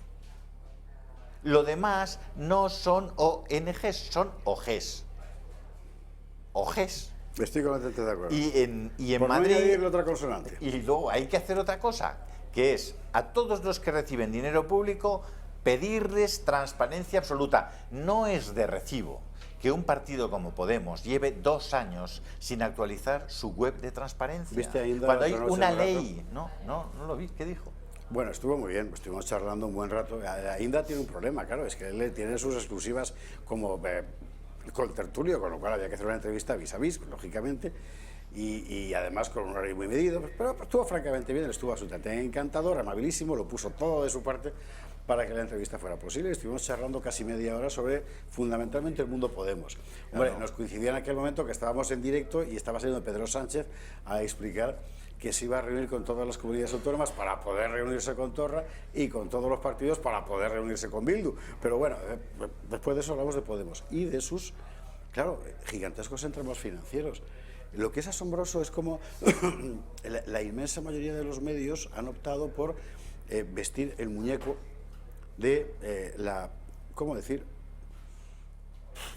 Lo demás no son ONGs, son OGs. OGs. Estoy completamente de acuerdo. Y en por Madrid... no añadirle otra consonante. Y luego hay que hacer otra cosa, que es a todos los que reciben dinero público pedirles transparencia absoluta. No es de recibo que un partido como Podemos lleve 2 años sin actualizar su web de transparencia. ¿Viste a Inda cuando hay otra noche una un rato? ley... No lo vi. ¿Qué dijo? Bueno, estuvo muy bien, estuvimos charlando un buen rato. Inda tiene un problema, claro, es que él tiene sus exclusivas como con tertulio, con lo cual había que hacer una entrevista vis a vis, lógicamente, y además con un horario muy medido, pero estuvo francamente bien, él estuvo absolutamente encantador, amabilísimo, lo puso todo de su parte para que la entrevista fuera posible. Estuvimos charlando casi media hora sobre fundamentalmente el mundo Podemos. Hombre, nos coincidió en aquel momento que estábamos en directo y estaba saliendo Pedro Sánchez a explicar que se iba a reunir con todas las comunidades autónomas para poder reunirse con Torra y con todos los partidos para poder reunirse con Bildu. Pero bueno, después de eso hablamos de Podemos y de sus, claro, gigantescos entramos financieros. Lo que es asombroso es como la inmensa mayoría de los medios han optado por vestir el muñeco de ¿cómo decir?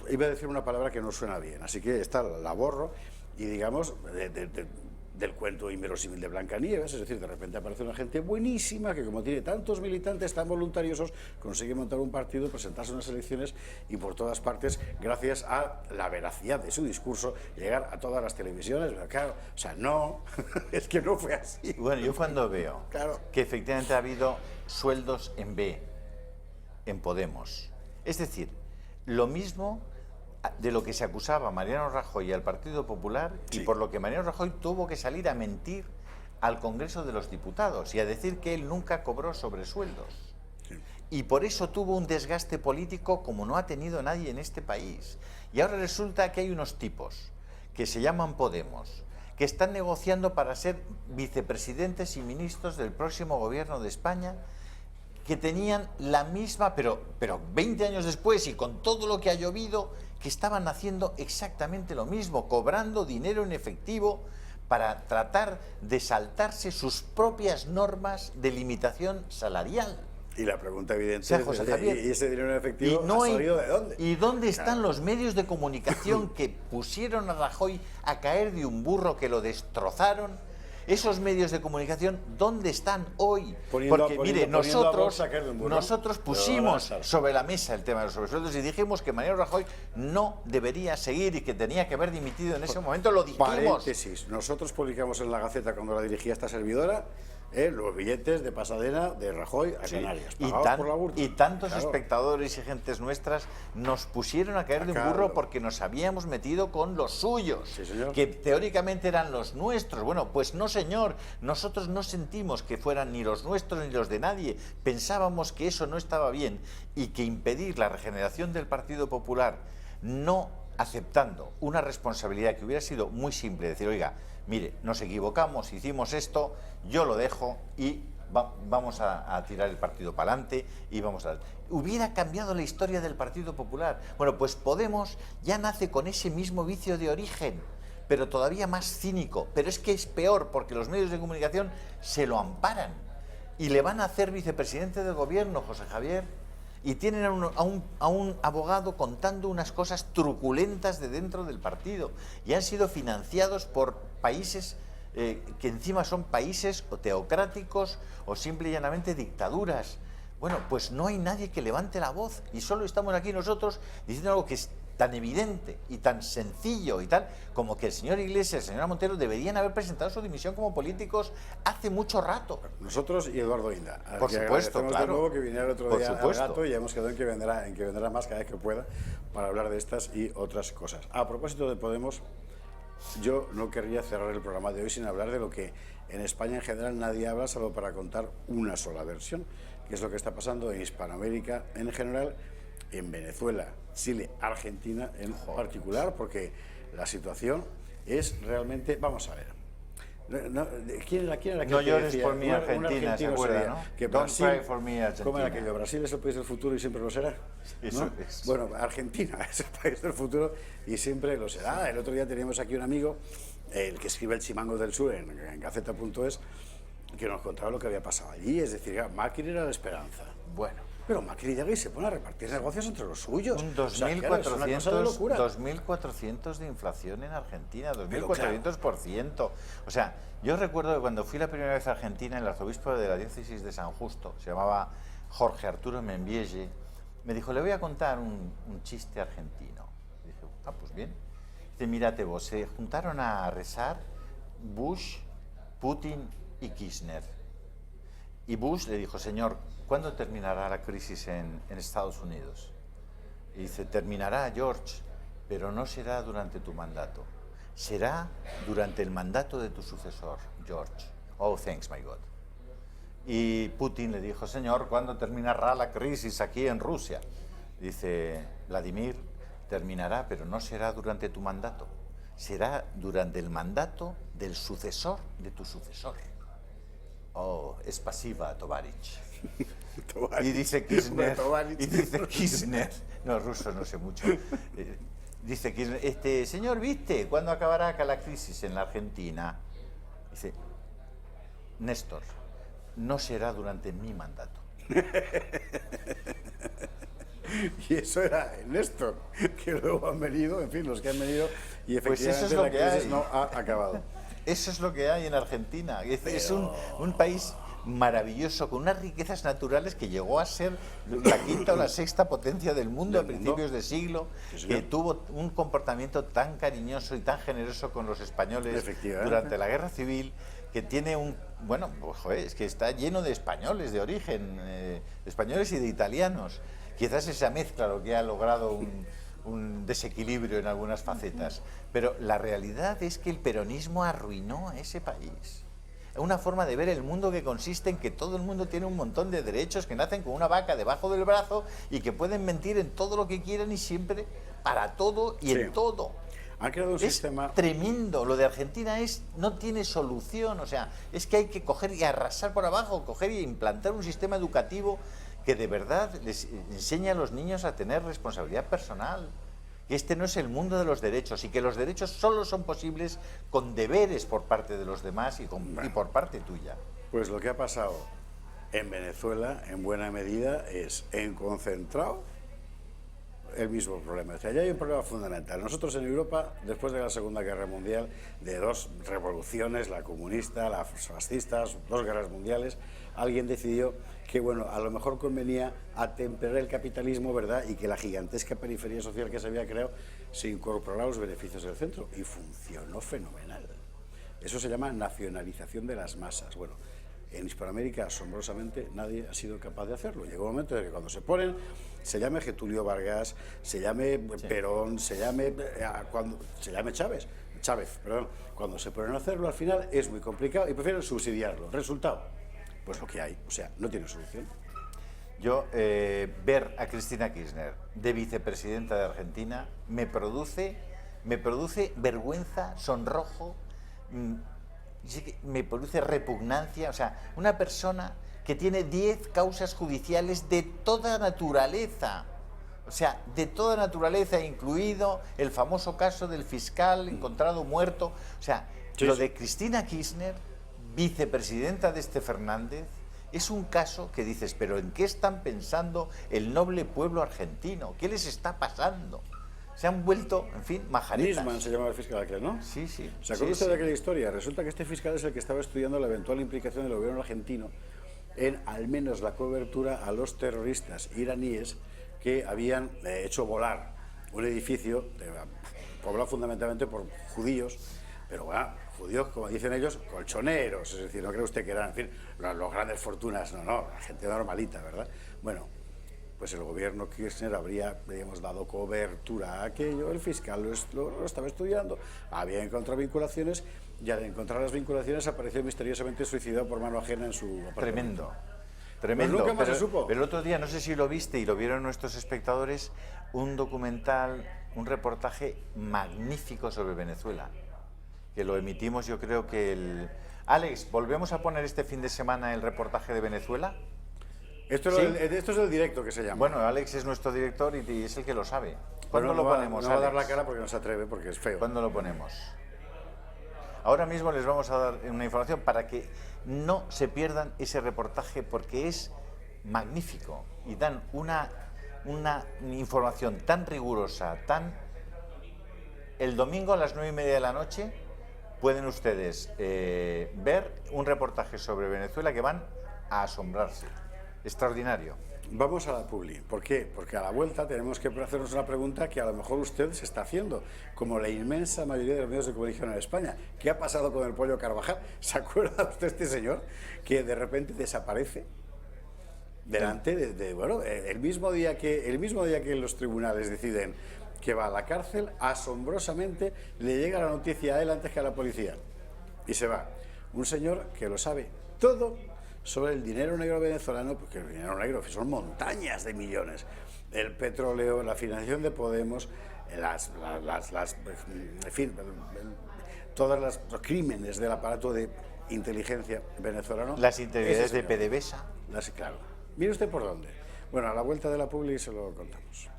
Iba a decir una palabra que no suena bien, así que esta la borro y digamos del cuento inverosímil de Blancanieves, es decir, de repente aparece una gente buenísima que como tiene tantos militantes tan voluntariosos consigue montar un partido, presentarse en unas elecciones y por todas partes, gracias a la veracidad de su discurso, llegar a todas las televisiones. Claro, o sea, no, es que no fue así. Bueno, yo cuando veo que efectivamente ha habido sueldos en B, en Podemos, es decir, lo mismo de lo que se acusaba a Mariano Rajoy y al Partido Popular, y por lo que Mariano Rajoy tuvo que salir a mentir al Congreso de los Diputados y a decir que él nunca cobró sobresueldos. Y por eso tuvo un desgaste político como no ha tenido nadie en este país. Y ahora resulta que hay unos tipos que se llaman Podemos, que están negociando para ser vicepresidentes y ministros del próximo gobierno de España, que tenían la misma, pero 20 años después y con todo lo que ha llovido, que estaban haciendo exactamente lo mismo, cobrando dinero en efectivo para tratar de saltarse sus propias normas de limitación salarial. Y la pregunta evidente es, José Javier, ¿y ese dinero en efectivo ha salido de dónde? ¿Y dónde están los medios de comunicación que pusieron a Rajoy a caer de un burro, que lo destrozaron? Esos medios de comunicación, ¿dónde están hoy? Porque, mire, nosotros pusimos sobre la mesa el tema de los sobresueldos y dijimos que Mariano Rajoy no debería seguir y que tenía que haber dimitido en ese momento, lo dijimos. Paréntesis, nosotros publicamos en La Gaceta, cuando la dirigía esta servidora, los billetes de Pasadena de Rajoy a Sí. Canarias, Y, pagados por la Gürtel. y tantos Claro. espectadores y gentes nuestras nos pusieron a caer de un Claro. burro porque nos habíamos metido con los suyos, Sí, señor. que teóricamente eran los nuestros. Bueno, pues no, señor, nosotros no sentimos que fueran ni los nuestros ni los de nadie. Pensábamos que eso no estaba bien y que impedir la regeneración del Partido Popular, no aceptando una responsabilidad que hubiera sido muy simple, decir, oiga, mire, nos equivocamos, hicimos esto, yo lo dejo y vamos a tirar el partido para adelante y vamos a... Hubiera cambiado la historia del Partido Popular. Bueno, pues Podemos ya nace con ese mismo vicio de origen, pero todavía más cínico. Pero es que es peor porque los medios de comunicación se lo amparan y le van a hacer vicepresidente del gobierno, José Javier. Y tienen a un abogado contando unas cosas truculentas de dentro del partido. Y han sido financiados por países que encima son países o teocráticos o simple y llanamente dictaduras. Bueno, pues no hay nadie que levante la voz. Y solo estamos aquí nosotros diciendo algo que es tan evidente y tan sencillo y tal, como que el señor Iglesias y la señora Montero deberían haber presentado su dimisión como políticos hace mucho rato. Nosotros y Eduardo Inda. Por supuesto, de claro. nuevo que viniera el otro Por día al supuesto. Gato y ya hemos quedado en que vendrá más cada vez que pueda para hablar de estas y otras cosas. A propósito de Podemos, yo no querría cerrar el programa de hoy sin hablar de lo que en España en general nadie habla, salvo para contar una sola versión, que es lo que está pasando en Hispanoamérica en general, en Venezuela, Chile, Argentina en particular, porque la situación es realmente... Vamos a ver. ¿Quién era que No llores decía? por mí, Un Argentina, ¿se argentino acuerda, sería no? que Don't Brasil, cry for me, Argentina. ¿cómo era aquello? Brasil es el país del futuro y siempre lo será. Eso ¿no? es. Bueno, Argentina es el país del futuro y siempre lo será. El otro día teníamos aquí un amigo, el que escribe El Chimango del Sur en Gaceta.es, que nos contaba lo que había pasado allí. Es decir, Macri era la esperanza. Bueno. Pero Macri llega y se pone a repartir negocios entre los suyos. Un O sea, claro, es una cosa de locura. 2.400 de inflación en Argentina, 2.400%. O sea, yo recuerdo que cuando fui la primera vez a Argentina, el arzobispo de la diócesis de San Justo, se llamaba Jorge Arturo Membielle, me dijo, le voy a contar un chiste argentino. Y dije, pues bien. Dice, mírate vos, se juntaron a rezar Bush, Putin y Kirchner. Y Bush le dijo, señor, ¿cuándo terminará la crisis en Estados Unidos? Y dice, terminará, George, pero no será durante tu mandato. Será durante el mandato de tu sucesor, George. Oh, thanks, my God. Y Putin le dijo, señor, ¿cuándo terminará la crisis aquí en Rusia? Dice, Vladimir, terminará, pero no será durante tu mandato. Será durante el mandato del sucesor de tu sucesor. Oh, es pasiva, Tovarich. Y dice Kirchner, no, ruso no sé mucho, dice Kirchner, señor, ¿viste cuándo acabará acá la crisis en la Argentina? Dice, Néstor, no será durante mi mandato. Y eso era Néstor, que luego han venido, en fin, los que han venido, y Pues efectivamente eso es lo la que crisis hay. no ha acabado. Eso es lo que hay en Argentina. Es un país maravilloso, con unas riquezas naturales que llegó a ser la quinta o la sexta potencia del mundo a principios de siglo, que tuvo un comportamiento tan cariñoso y tan generoso con los españoles durante la Guerra Civil, que tiene bueno, pues, joder, es que está lleno de españoles de origen, españoles y de italianos. Quizás esa mezcla lo que ha logrado un desequilibrio en algunas facetas, pero la realidad es que el peronismo arruinó a ese país. Una forma de ver el mundo que consiste en que todo el mundo tiene un montón de derechos, que nacen con una vaca debajo del brazo y que pueden mentir en todo lo que quieran y siempre para todo y en todo. Han creado un sistema tremendo. Lo de Argentina no tiene solución. O sea, es que hay que coger y arrasar por abajo, coger y implantar un sistema educativo que de verdad les enseña a los niños a tener responsabilidad personal. Que este no es el mundo de los derechos y que los derechos solo son posibles con deberes por parte de los demás y por parte tuya. Pues lo que ha pasado en Venezuela, en buena medida, es en concentrado el mismo problema. O sea, ya hay un problema fundamental. Nosotros en Europa, después de la Segunda Guerra Mundial, de dos revoluciones, la comunista, las fascistas, dos guerras mundiales, alguien decidió que, bueno, a lo mejor convenía atemperar el capitalismo, ¿verdad?, y que la gigantesca periferia social que se había creado se incorporara a los beneficios del centro. Y funcionó fenomenal. Eso se llama nacionalización de las masas. Bueno, en Hispanoamérica, asombrosamente, nadie ha sido capaz de hacerlo. Llega un momento en que cuando se ponen, se llame Getulio Vargas, se llame Perón, se llame Chávez, perdón, cuando se ponen a hacerlo al final es muy complicado y prefieren subsidiarlo. Resultado, pues lo que hay, o sea, no tiene solución. Yo, ver a Cristina Kirchner de vicepresidenta de Argentina me produce vergüenza, sonrojo, me produce repugnancia. O sea, una persona que tiene 10 causas judiciales de toda naturaleza. O sea, de toda naturaleza, incluido el famoso caso del fiscal encontrado muerto. O sea, sí, lo de Cristina Kirchner, vicepresidenta de Fernández, es un caso que dices, pero ¿en qué están pensando el noble pueblo argentino? ¿Qué les está pasando? Se han vuelto, en fin, majaretas. Nisman se llamaba el fiscal aquel, ¿no? Sí, sí. ¿Se acuerda usted de aquella historia? Resulta que este fiscal es el que estaba estudiando la eventual implicación del gobierno argentino en al menos la cobertura a los terroristas iraníes que habían hecho volar un edificio poblado fundamentalmente por judíos, pero bueno, judíos, como dicen ellos, colchoneros, es decir, no cree usted que eran, en fin, los grandes fortunas, no, la gente normalita, ¿verdad? Bueno, pues el gobierno Kirchner habría, digamos, dado cobertura a aquello, el fiscal lo estaba estudiando, había encontrado vinculaciones y al encontrar las vinculaciones apareció misteriosamente suicidado por mano ajena en su apartamento. Tremendo. Tremendo, pues nunca más se supo. Pero el otro día, no sé si lo viste y lo vieron nuestros espectadores, un documental, un reportaje magnífico sobre Venezuela, que lo emitimos, yo creo que el... Alex, ¿volvemos a poner este fin de semana el reportaje de Venezuela? Esto es el directo que se llama. Bueno, Alex es nuestro director y es el que lo sabe. ¿Cuándo lo ponemos, no va a dar la cara porque no se atreve, porque es feo. ¿Cuándo lo ponemos? Ahora mismo les vamos a dar una información para que no se pierdan ese reportaje porque es magnífico y dan una información tan rigurosa, El domingo a las 9:30 de la noche pueden ustedes ver un reportaje sobre Venezuela que van a asombrarse. Extraordinario. Vamos a la publi. ¿Por qué? Porque a la vuelta tenemos que hacernos una pregunta que a lo mejor usted se está haciendo, como la inmensa mayoría de los medios de comunicación en España. ¿Qué ha pasado con el pollo Carvajal? ¿Se acuerda usted este señor que de repente desaparece delante bueno, el mismo día que los tribunales deciden que va a la cárcel, asombrosamente le llega la noticia a él antes que a la policía y se va? Un señor que lo sabe todo sobre el dinero negro venezolano, porque el dinero negro son montañas de millones, el petróleo, la financiación de Podemos, en fin, todos los crímenes del aparato de inteligencia venezolano. Las integridades de PDVSA. Claro. Mire usted por dónde. Bueno, a la vuelta de la publi se lo contamos.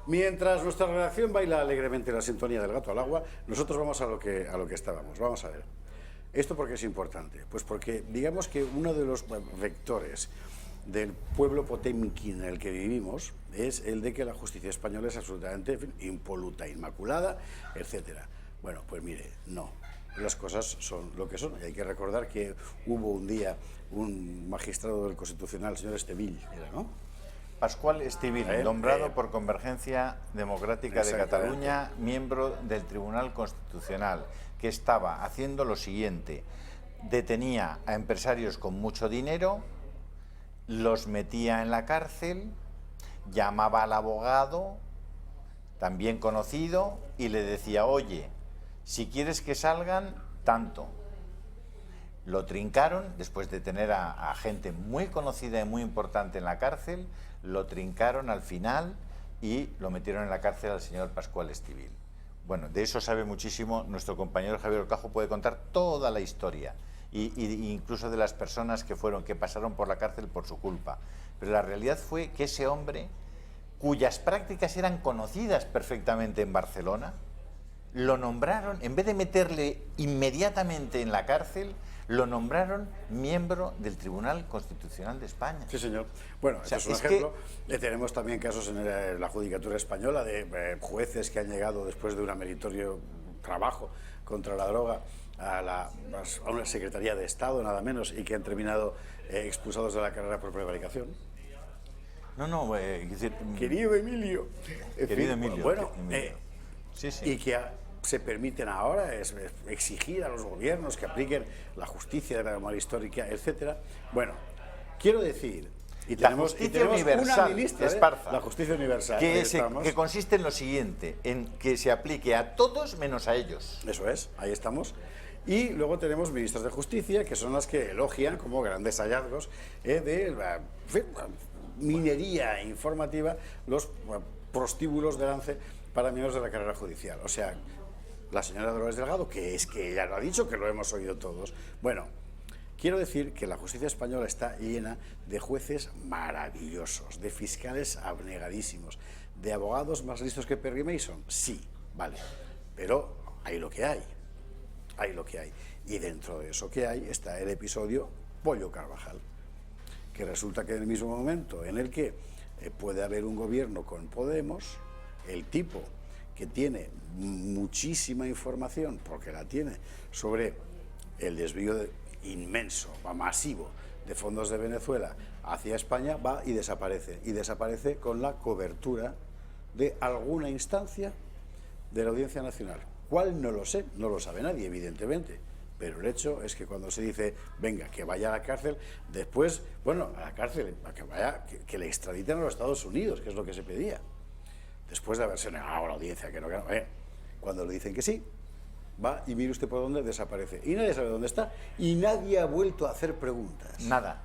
Mientras nuestra redacción baila alegremente la sintonía del gato al agua, nosotros vamos a lo que estábamos. Vamos a ver. ¿Esto por qué es importante? Pues porque digamos que uno de los vectores del pueblo potemkin en el que vivimos es el de que la justicia española es absolutamente, en fin, impoluta, inmaculada, etcétera. Bueno, pues mire, no. Las cosas son lo que son. Y hay que recordar que hubo un día un magistrado del Constitucional, el señor Estevil, ¿no? Pascual Estevil, nombrado por Convergencia Democrática de Cataluña, miembro del Tribunal Constitucional, que estaba haciendo lo siguiente: detenía a empresarios con mucho dinero, los metía en la cárcel, llamaba al abogado, también conocido, y le decía, oye, si quieres que salgan, tanto. Lo trincaron, después de tener a gente muy conocida y muy importante en la cárcel, lo trincaron al final y lo metieron en la cárcel al señor Pascual Estevil. Bueno, de eso sabe muchísimo nuestro compañero Javier Orcajo, puede contar toda la historia, y incluso de las personas que pasaron por la cárcel por su culpa. Pero la realidad fue que ese hombre, cuyas prácticas eran conocidas perfectamente en Barcelona, lo nombraron, en vez de meterle inmediatamente en la cárcel, lo nombraron miembro del Tribunal Constitucional de España. Sí, señor. Bueno, este es un ejemplo. Tenemos también casos en la judicatura española de jueces que han llegado después de un meritorio trabajo contra la droga a una Secretaría de Estado, nada menos, y que han terminado expulsados de la carrera por prevaricación. No, Querido Emilio. En querido fin, Emilio. Bueno, sí. y que se permiten ahora es exigir a los gobiernos que apliquen la justicia de la memoria histórica, etcétera. Bueno, quiero decir, y tenemos universal, una ministra, Esparza, la justicia universal, que consiste en lo siguiente, en que se aplique a todos menos a ellos. Eso es, ahí estamos. Y luego tenemos ministras de justicia, que son las que elogian como grandes hallazgos de la minería informativa los prostíbulos de lance para miembros de la carrera judicial. O sea, la señora Dolores Delgado, que es que ella lo ha dicho, que lo hemos oído todos. Bueno, quiero decir que la justicia española está llena de jueces maravillosos, de fiscales abnegadísimos, de abogados más listos que Perry Mason. Sí, vale, pero hay lo que hay. Hay lo que hay. Y dentro de eso que hay está el episodio Pollo Carvajal, que resulta que en el mismo momento en el que puede haber un gobierno con Podemos, el tipo que tiene muchísima información, porque la tiene, sobre el desvío inmenso, masivo, de fondos de Venezuela hacia España, va y desaparece con la cobertura de alguna instancia de la Audiencia Nacional. ¿Cuál? No lo sé, no lo sabe nadie, evidentemente, pero el hecho es que cuando se dice, venga, que vaya a la cárcel, después, bueno, a la cárcel, a que vaya, que le extraditen a los Estados Unidos, que es lo que se pedía, después de haberse negado la audiencia, que no, cuando le dicen que sí, va y mire usted por dónde desaparece, y nadie sabe dónde está, y nadie ha vuelto a hacer preguntas. Nada.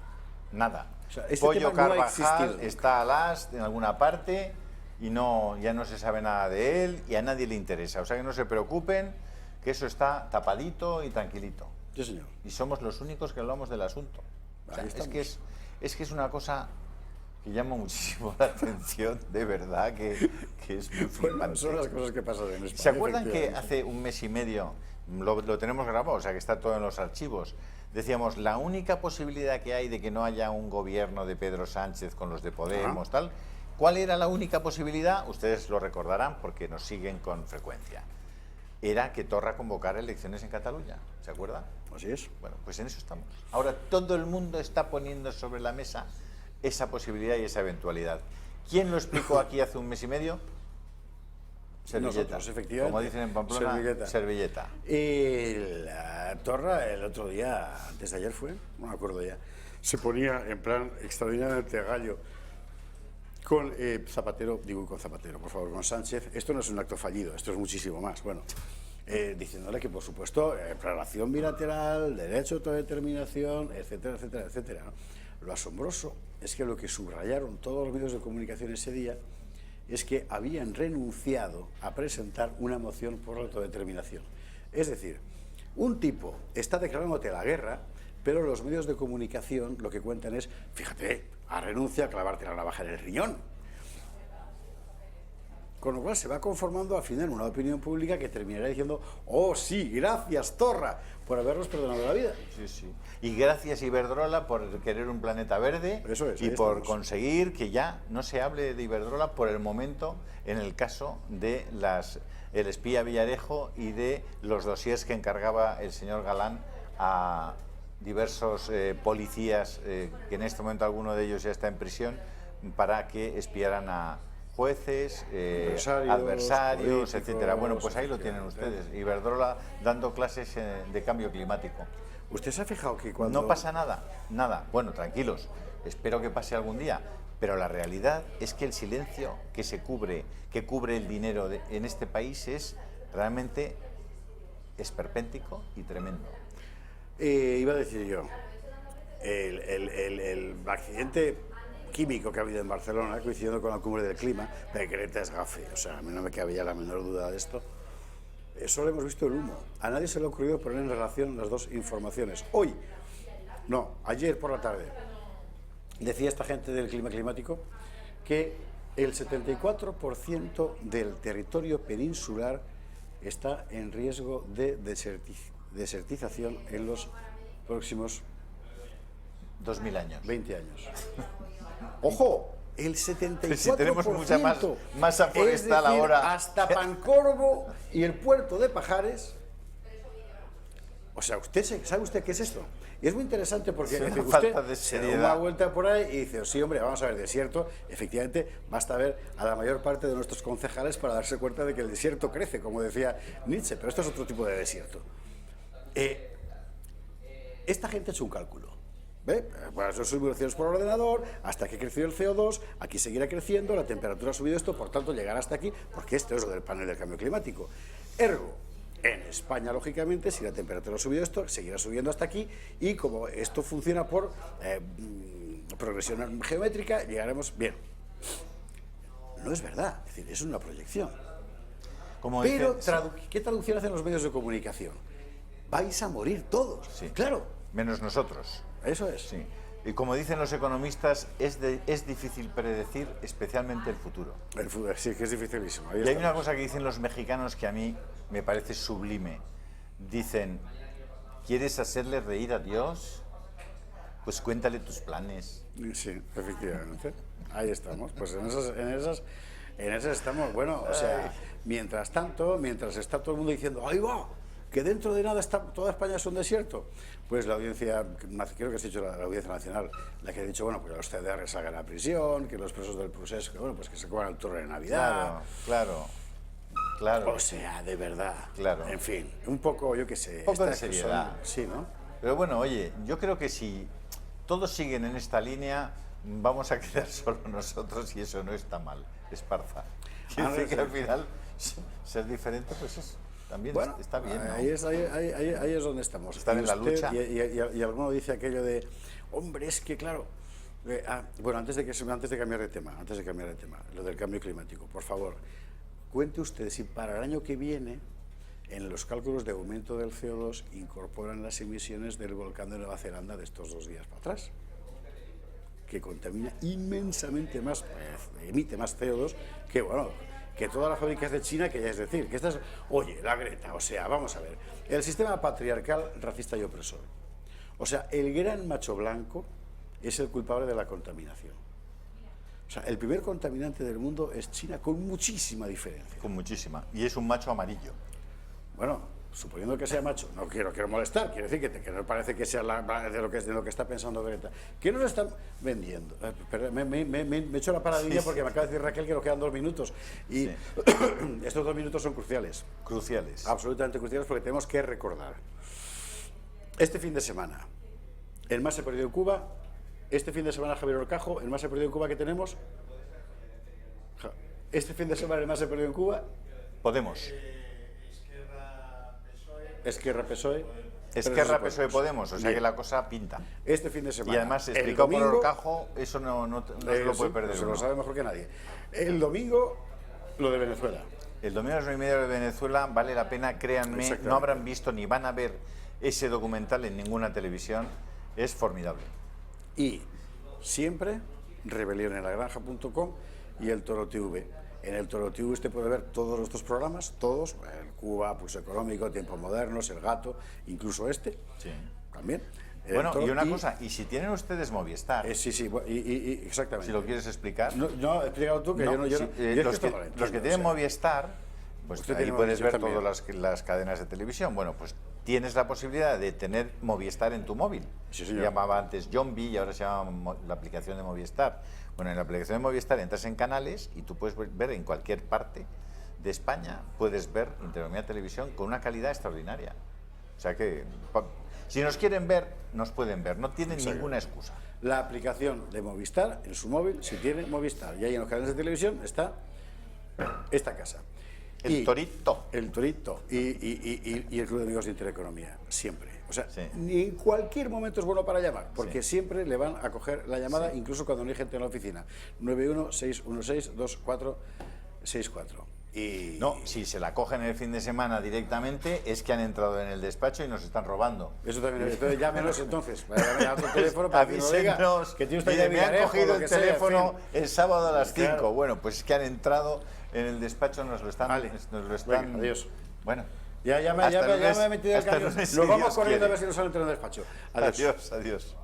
O sea, Pollo Carvajal está al as en alguna parte y ya no se sabe nada de él y a nadie le interesa. O sea que no se preocupen, que eso está tapadito y tranquilito. Sí, señor. Y somos los únicos que hablamos del asunto. O sea, es que es una cosa que llama muchísimo la atención, de verdad, que es muy flipante. Bueno, son las cosas que pasan en España. ¿Se acuerdan que hace un mes y medio, lo tenemos grabado, o sea que está todo en los archivos, decíamos, la única posibilidad que hay de que no haya un gobierno de Pedro Sánchez con los de Podemos, tal? ¿Cuál era la única posibilidad? Ustedes lo recordarán porque nos siguen con frecuencia. Era que Torra convocara elecciones en Cataluña, ¿se acuerdan? Así es. Bueno, pues en eso estamos. Ahora todo el mundo está poniendo sobre la mesa esa posibilidad y esa eventualidad. ¿Quién lo explicó aquí hace un mes y medio? Servilleta. Nosotros, efectivamente. Como dicen en Pamplona, servilleta. La Torra el otro día, antes de ayer fue, no me acuerdo ya, se ponía en plan extraordinariamente gallo con Zapatero, por favor, con Sánchez. Esto no es un acto fallido, esto es muchísimo más. Bueno, diciéndole que, por supuesto, relación bilateral, derecho a autodeterminación, etcétera, etcétera, etcétera, ¿no? Lo asombroso es que lo que subrayaron todos los medios de comunicación ese día es que habían renunciado a presentar una moción por la autodeterminación. Es decir, un tipo está declarándote la guerra, pero los medios de comunicación lo que cuentan es, fíjate, a renuncia a clavarte la navaja en el riñón. Con lo cual se va conformando al final una opinión pública que terminará diciendo, oh sí, gracias Torra por habernos perdonado la vida. Sí, sí. Y gracias Iberdrola por querer un planeta verde. Eso es, y por conseguir que ya no se hable de Iberdrola por el momento en el caso de el espía Villarejo y de los dossiers que encargaba el señor Galán a diversos policías, que en este momento alguno de ellos ya está en prisión, para que espiaran a jueces, adversarios, etcétera. Bueno, pues ahí lo tienen ustedes. Iberdrola dando clases de cambio climático. ¿Usted se ha fijado que cuando... No pasa nada, nada. Bueno, tranquilos, espero que pase algún día. Pero la realidad es que el silencio que cubre el dinero en este país es realmente esperpéntico y tremendo. Iba a decir yo, el accidente químico que ha habido en Barcelona, coincidiendo con la cumbre del clima, de Greta es gafe, o sea, a mí no me cabía la menor duda de esto. Solo hemos visto el humo. A nadie se le ha ocurrido poner en relación las dos informaciones. Ayer por la tarde, decía esta gente del clima climático que el 74% del territorio peninsular está en riesgo de desertización en los próximos 2000 años. 20 años. ¡Ojo! El 74%. Si tenemos mucha masa forestal, es decir, ahora. Hasta Pancorbo y el puerto de Pajares. O sea, ¿sabe usted qué es esto? Y es muy interesante porque Es una usted falta de se da seriedad. una vuelta por ahí y dice, sí, hombre, vamos a ver, desierto. Efectivamente, basta ver a la mayor parte de nuestros concejales para darse cuenta de que el desierto crece, como decía Nietzsche, pero esto es otro tipo de desierto. Esta gente ha hecho un cálculo. ¿Ve? Bueno, son simulaciones por ordenador, hasta que creció el CO2, aquí seguirá creciendo, la temperatura ha subido esto, por tanto llegará hasta aquí, porque esto es lo del panel del cambio climático. Ergo, en España, lógicamente, si la temperatura ha subido esto, seguirá subiendo hasta aquí, y como esto funciona por progresión geométrica, llegaremos bien. No es verdad, es decir, es una proyección. Como Pero, dice, ¿qué traducción hacen los medios de comunicación? Vais a morir todos. Sí. Claro, menos nosotros. eso es. Sí. Y como dicen los economistas, es difícil predecir especialmente el futuro. El fútbol, sí, que es dificilísimo. Ahí Y hay está. una cosa que dicen los mexicanos que a mí me parece sublime. Dicen, ¿quieres hacerle reír a Dios? Pues cuéntale tus planes. Sí, efectivamente. Ahí estamos. Pues en esas estamos. Bueno, o sea, mientras tanto, mientras está todo el mundo diciendo, ¡ahí va! Que dentro de nada está toda España es un desierto. Pues la audiencia, creo que has dicho la Audiencia Nacional, la que ha dicho, bueno, pues los CDR salgan a prisión, que los presos del procés, que bueno, pues que se coman el turno de Navidad. Claro. O sea, de verdad. Claro. En fin, un poco, yo qué sé. Un poco de estas que seriedad. Sí, ¿no? Pero bueno, oye, yo creo que si todos siguen en esta línea, vamos a quedar solo nosotros y eso no está mal, es parza. Quiere decir que al final ser diferente, pues es, también Bueno, está bien, ¿no? ahí es donde estamos. Estar en la usted- lucha. Y alguno dice aquello de, hombre, es que claro. Bueno, antes de cambiar de tema, lo del cambio climático, por favor, cuente usted si para el año que viene, en los cálculos de aumento del CO2, incorporan las emisiones del volcán de Nueva Zelanda de estos 2 días para atrás, que contamina inmensamente más, emite más CO2 que, bueno, que todas las fábricas de China, que ya es decir, que estas, oye, la Greta, o sea, vamos a ver, el sistema patriarcal, racista y opresor, o sea, el gran macho blanco es el culpable de la contaminación. O sea, el primer contaminante del mundo es China, con muchísima diferencia. Con muchísima. Y es un macho amarillo. Bueno, suponiendo que sea macho, no quiero molestar, quiero decir que no parece que sea de lo que está pensando Greta. ¿Qué nos están vendiendo? Perdón, me he hecho la paradilla porque me acaba de decir Raquel que nos quedan 2 minutos. Y Sí. estos 2 minutos son cruciales, Cruciales. absolutamente cruciales, porque tenemos que recordar. Este fin de semana, el más se perdió en Cuba. Este fin de semana, Javier Orcajo, el más se perdió en Cuba que tenemos. Este fin de semana, el más se perdió en Cuba. Podemos. Esquerra, PSOE. Esquerra, PSOE, Podemos. O sea Bien. que la cosa pinta. Este fin de semana. Y además, el explicado por domingo, Orcajo, eso no se lo puede perder Se lo uno. sabe mejor que nadie. El domingo, lo de Venezuela. El domingo a las 9:30 de Venezuela vale la pena, créanme, Exactamente. no habrán visto ni van a ver ese documental en ninguna televisión. Es formidable. Y siempre, rebelionenagranja.com y el Toro TV. En el Toro TV usted puede ver todos nuestros programas, todos, el Cuba, Pulso Económico, Tiempos Modernos, El Gato, incluso este, Sí. también. El Bueno, Toro y una cosa, y si tienen ustedes Movistar, sí, exactamente. si lo quieres explicar. No, explícalo tú, que No, yo no... Yo, sí, no- yo es los, esto que, no lo los entiendo, que tienen o sea, Movistar, pues Usted ahí tiene puedes ver Movistar todas las cadenas de televisión. Bueno, pues tienes la posibilidad de tener Movistar en tu móvil. Sí, Se señor. llamaba antes Yombi y ahora se llama la aplicación de Movistar. Bueno, en la aplicación de Movistar entras en canales y tú puedes ver en cualquier parte de España, puedes ver Intereconomía Televisión con una calidad extraordinaria. O sea que, si nos quieren ver, nos pueden ver, no tienen Exacto. ninguna excusa. La aplicación de Movistar en su móvil, si tiene Movistar, y ahí en los canales de televisión está esta casa. El Y Torito. El Torito y el Club de Amigos de Intereconomía, siempre. O sea, Sí. ni en cualquier momento es bueno para llamar, porque Sí. siempre le van a coger la llamada, incluso cuando no hay gente en la oficina. 916162464. Y No, si se la cogen el fin de semana directamente, es que han entrado en el despacho y nos están robando. eso también. Entonces llámenos entonces. Llame a otro teléfono para que nos diga Avísenos. que tiene usted Mire, ya me han Villarejo, cogido lo el que sea, en teléfono fin. el sábado a las 5. Claro. Bueno, pues es que han entrado en el despacho, nos lo están... Vale. Venga, adiós. Bueno. Ya me Hasta he lunes- metido el hasta cambio. lunes, si Nos vamos Dios corriendo a quiere. ver si nos salen en el despacho. Adiós, adiós.